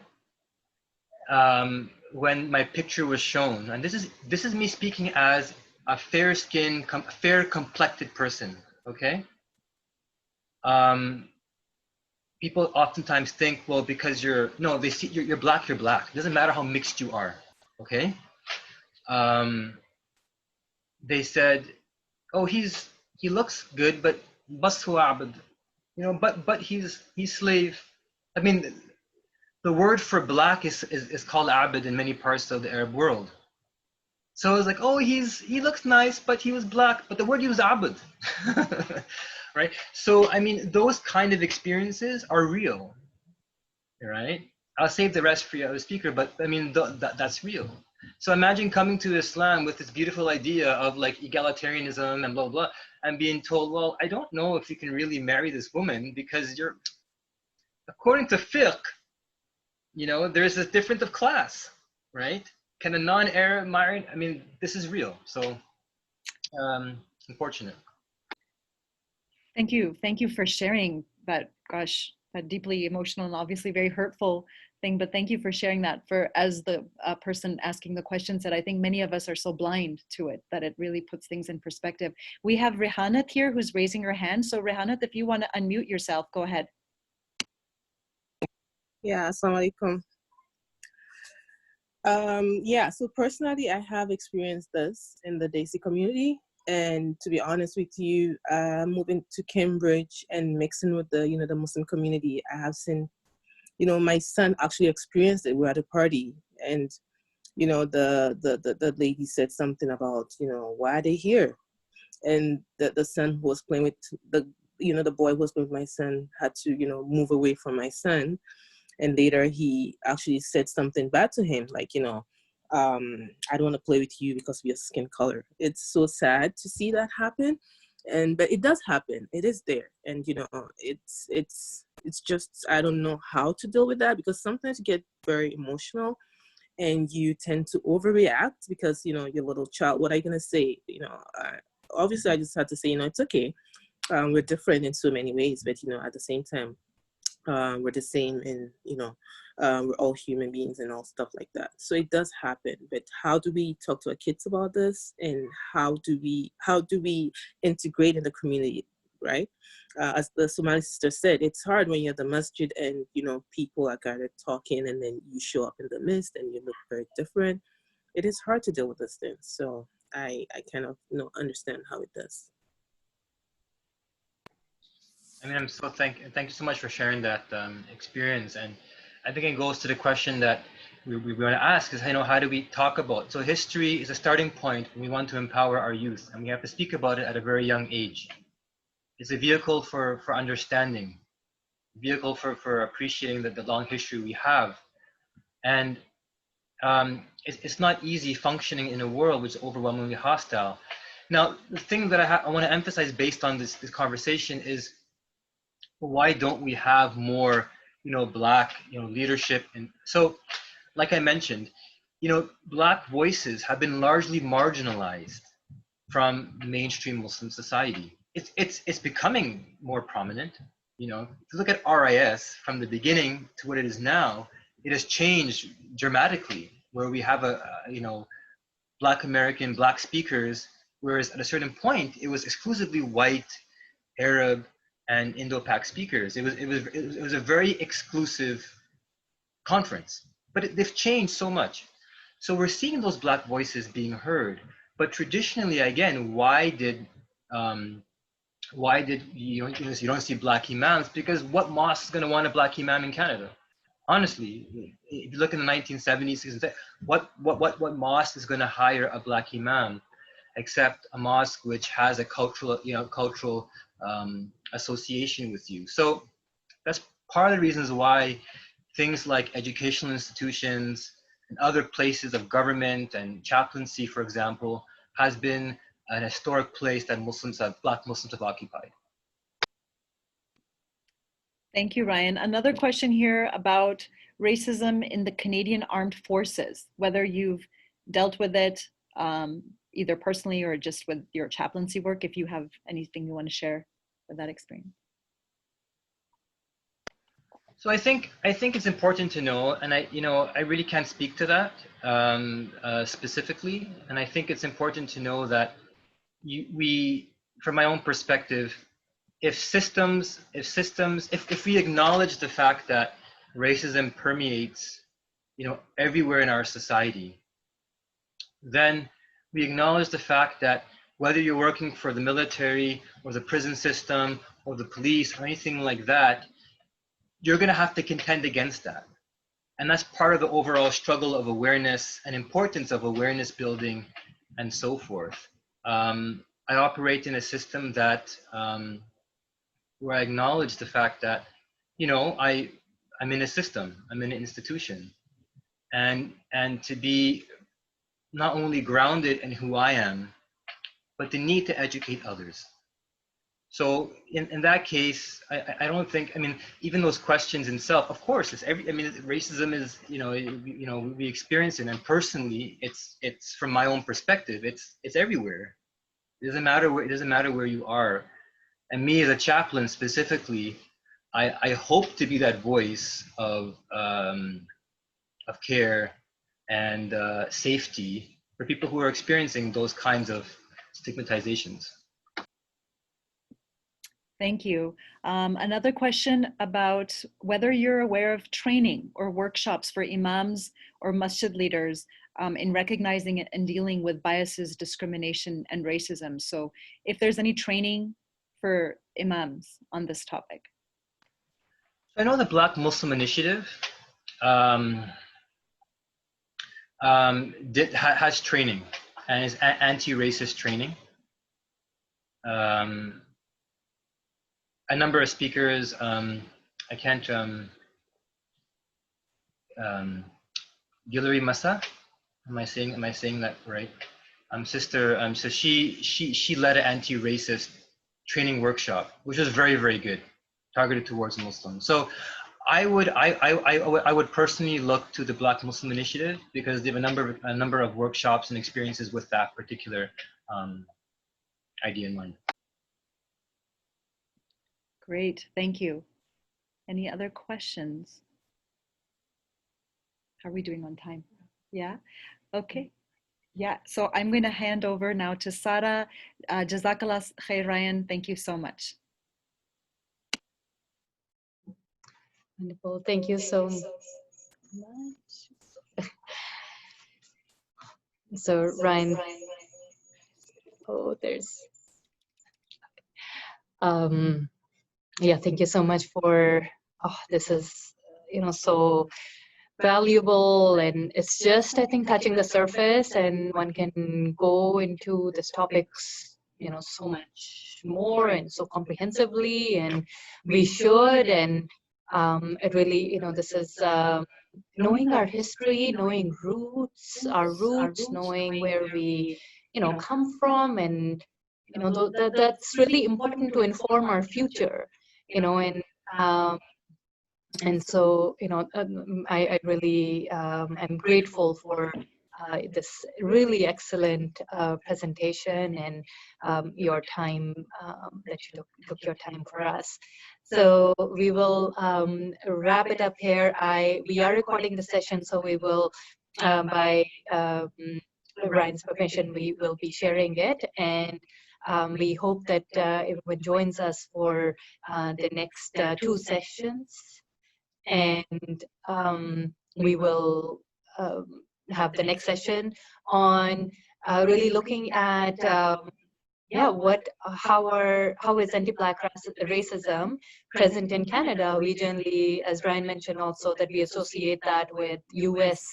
Speaker 3: When my picture was shown, and this is me speaking as a fair-skinned, fair-complected person. Okay. People oftentimes think, well, because they see you're Black, you're Black. It doesn't matter how mixed you are. Okay. They said, oh, he looks good, but bas huwa abd, but he's slave. I mean, the word for Black is called abd in many parts of the Arab world. So I was like, oh, he looks nice, but he was Black, but the word he was abd. Right? So I mean, those kind of experiences are real, right? I'll save the rest for the speaker, but I mean, that's real. So imagine coming to Islam with this beautiful idea of like egalitarianism and blah, blah, and being told, well, I don't know if you can really marry this woman because according to fiqh, there's a difference of class, right? Can a non-Arab marry? I mean, this is real. So unfortunate.
Speaker 2: Thank you. Thank you for sharing that, gosh, that deeply emotional and obviously very hurtful thing, but thank you for sharing that. As the person asking the question said, I think many of us are so blind to it that it really puts things in perspective. We have Rehanat here who's raising her hand. So Rehanat, if you want to unmute yourself, go ahead.
Speaker 5: Yeah, assalamu alaikum. Yeah, so personally, I have experienced this in the Desi community. And to be honest with you, moving to Cambridge and mixing with the Muslim community, I have seen my son actually experienced it. We were at a party, and the lady said something about, why are they here? And the son who was playing with the boy who was playing with my son had to, move away from my son. And later he actually said something bad to him, like, I don't want to play with you because of your skin color. It's so sad to see that happen. But it does happen. It is there. And, it's just, I don't know how to deal with that, because sometimes you get very emotional and you tend to overreact because, your little child, what are you going to say? Obviously I just had to say, it's okay. We're different in so many ways, but, at the same time, we're the same, and we're all human beings and all stuff like that. So it does happen. But how do we talk to our kids about this, and how do we integrate in the community, right? As the Somali sister said, it's hard when you're at the masjid and people are kind of talking, and then you show up in the midst and you look very different. It is hard to deal with this thing. So I kind of understand how it does.
Speaker 3: I mean, thank you so much for sharing that experience. And I think it goes to the question that we want to ask is, how do we talk about? So history is a starting point. We want to empower our youth, and we have to speak about it at a very young age. It's a vehicle for understanding, vehicle for appreciating the long history we have. And it's not easy functioning in a world which is overwhelmingly hostile. Now, the thing that I want to emphasize based on this conversation is, why don't we have more, Black, leadership? And so, like I mentioned, Black voices have been largely marginalized from mainstream Muslim society. It's becoming more prominent. If you look at RIS from the beginning to what it is now, it has changed dramatically. Where we have Black American, Black speakers, whereas at a certain point it was exclusively white, Arab, and Indo-Pak speakers. It was a very exclusive conference, but they've changed so much. So we're seeing those Black voices being heard. But traditionally, again, why did you don't see Black imams? Because what mosque is going to want a Black imam in Canada? Honestly, if you look in the 1970s, what mosque is going to hire a Black imam, except a mosque which has a cultural association with you? So that's part of the reasons why things like educational institutions and other places of government and chaplaincy, for example, has been an historic place that Black Muslims have occupied.
Speaker 2: Thank you, Ryan. Another question here about racism in the Canadian Armed Forces, whether you've dealt with it either personally or just with your chaplaincy work, if you have anything you want to share with that experience.
Speaker 3: So I think it's important to know, and I really can't speak to that specifically, and I think it's important to know that from my own perspective, if we acknowledge the fact that racism permeates, everywhere in our society, then we acknowledge the fact that whether you're working for the military or the prison system or the police or anything like that, you're going to have to contend against that. And that's part of the overall struggle of awareness and importance of awareness building and so forth. I operate in a system that where I acknowledge the fact that, I'm in a system, I'm in an institution, and to be not only grounded in who I am, but the need to educate others. So in that case, I don't think, even those questions itself, of course, racism is, we experience it, and personally, it's from my own perspective, it's everywhere. It doesn't matter where you are. And me as a chaplain specifically, I hope to be that voice of care and safety for people who are experiencing those kinds of stigmatizations.
Speaker 2: Thank you. Another question about whether you're aware of training or workshops for imams or masjid leaders in recognizing and dealing with biases, discrimination, and racism. So if there's any training for imams on this topic.
Speaker 3: I know the Black Muslim Initiative has training and is anti-racist training. A number of speakers. I can't. Guillory Massa. Am I saying that right? Sister. So she led an anti-racist training workshop, which was very, very good, targeted towards Muslims. So I would personally look to the Black Muslim Initiative because they have a number of workshops and experiences with that particular idea in mind.
Speaker 2: Great, thank you. Any other questions? How are we doing on time? Yeah, okay. Yeah, so I'm going to hand over now to Sara. Jazakallah khair, Ryan. Thank you so much.
Speaker 1: Wonderful. Thank you so much. So Ryan, there's yeah, thank you so much for this is so valuable, and it's just I think touching the surface, and one can go into these topics so much more and so comprehensively, and we should, and it really this is knowing our history, knowing our roots, knowing where we come from, and that's really important to inform our future, and so I really am grateful for this really excellent presentation, and your time that you took your time for us. So we will wrap it up here. We are recording the session, so we will by Ryan's permission, we will be sharing it, and we hope that everyone joins us for the next 2 sessions. And we will have the next session on really looking at how is anti-Black racism present in Canada. We generally, as Ryan mentioned also, that we associate that with US.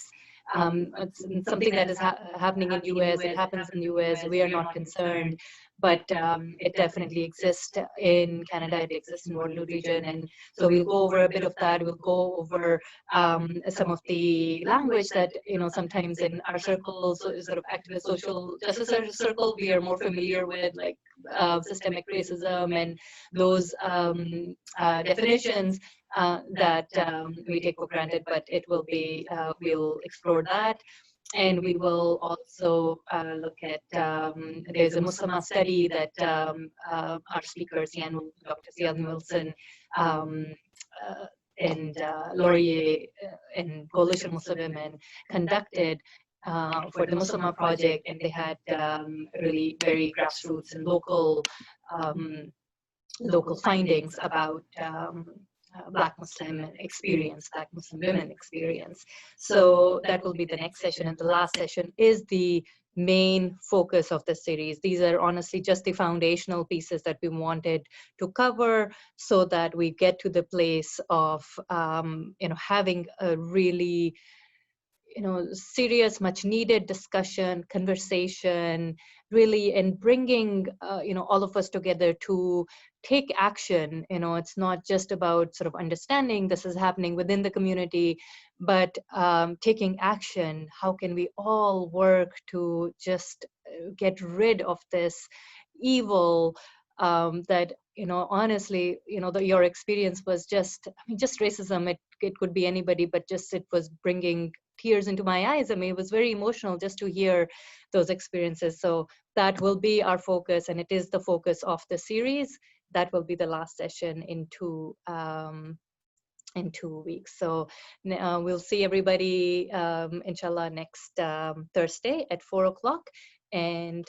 Speaker 1: It's something that is happening in US. It happens in US. We are not concerned, but it definitely exists in Canada. It exists in Waterloo region, and so we'll go over a bit of that. We'll go over some of the language that sometimes in our circles, sort of activist social justice circle, we are more familiar with, like systemic racism and those definitions that we take for granted. But it will be we'll explore that. And we will also look at, there's a Muslim study that our speakers, Dr. Sian Wilson and Laurier and Coalition Muslim Women conducted for the Muslim Project, and they had really very grassroots and local findings about Black Muslim experience, Black Muslim women experience. So that will be the next session, and the last session is the main focus of the series. These are honestly just the foundational pieces that we wanted to cover, so that we get to the place of having a really serious, much needed discussion, conversation, really, and bringing all of us together to take action. It's not just about sort of understanding this is happening within the community, but taking action. How can we all work to just get rid of this evil that honestly, your experience was just racism. It could be anybody, but just it was bringing tears into my eyes. I mean, it was very emotional just to hear those experiences. So that will be our focus, and it is the focus of the series. That will be the last session in 2 weeks. So we'll see everybody, inshallah, next Thursday at 4 o'clock. And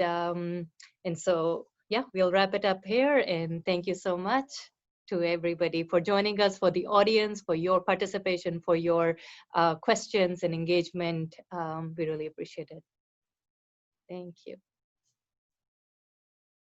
Speaker 1: so, yeah, we'll wrap it up here. And thank you so much to everybody for joining us, for the audience, for your participation, for your questions and engagement. We really appreciate it. Thank you.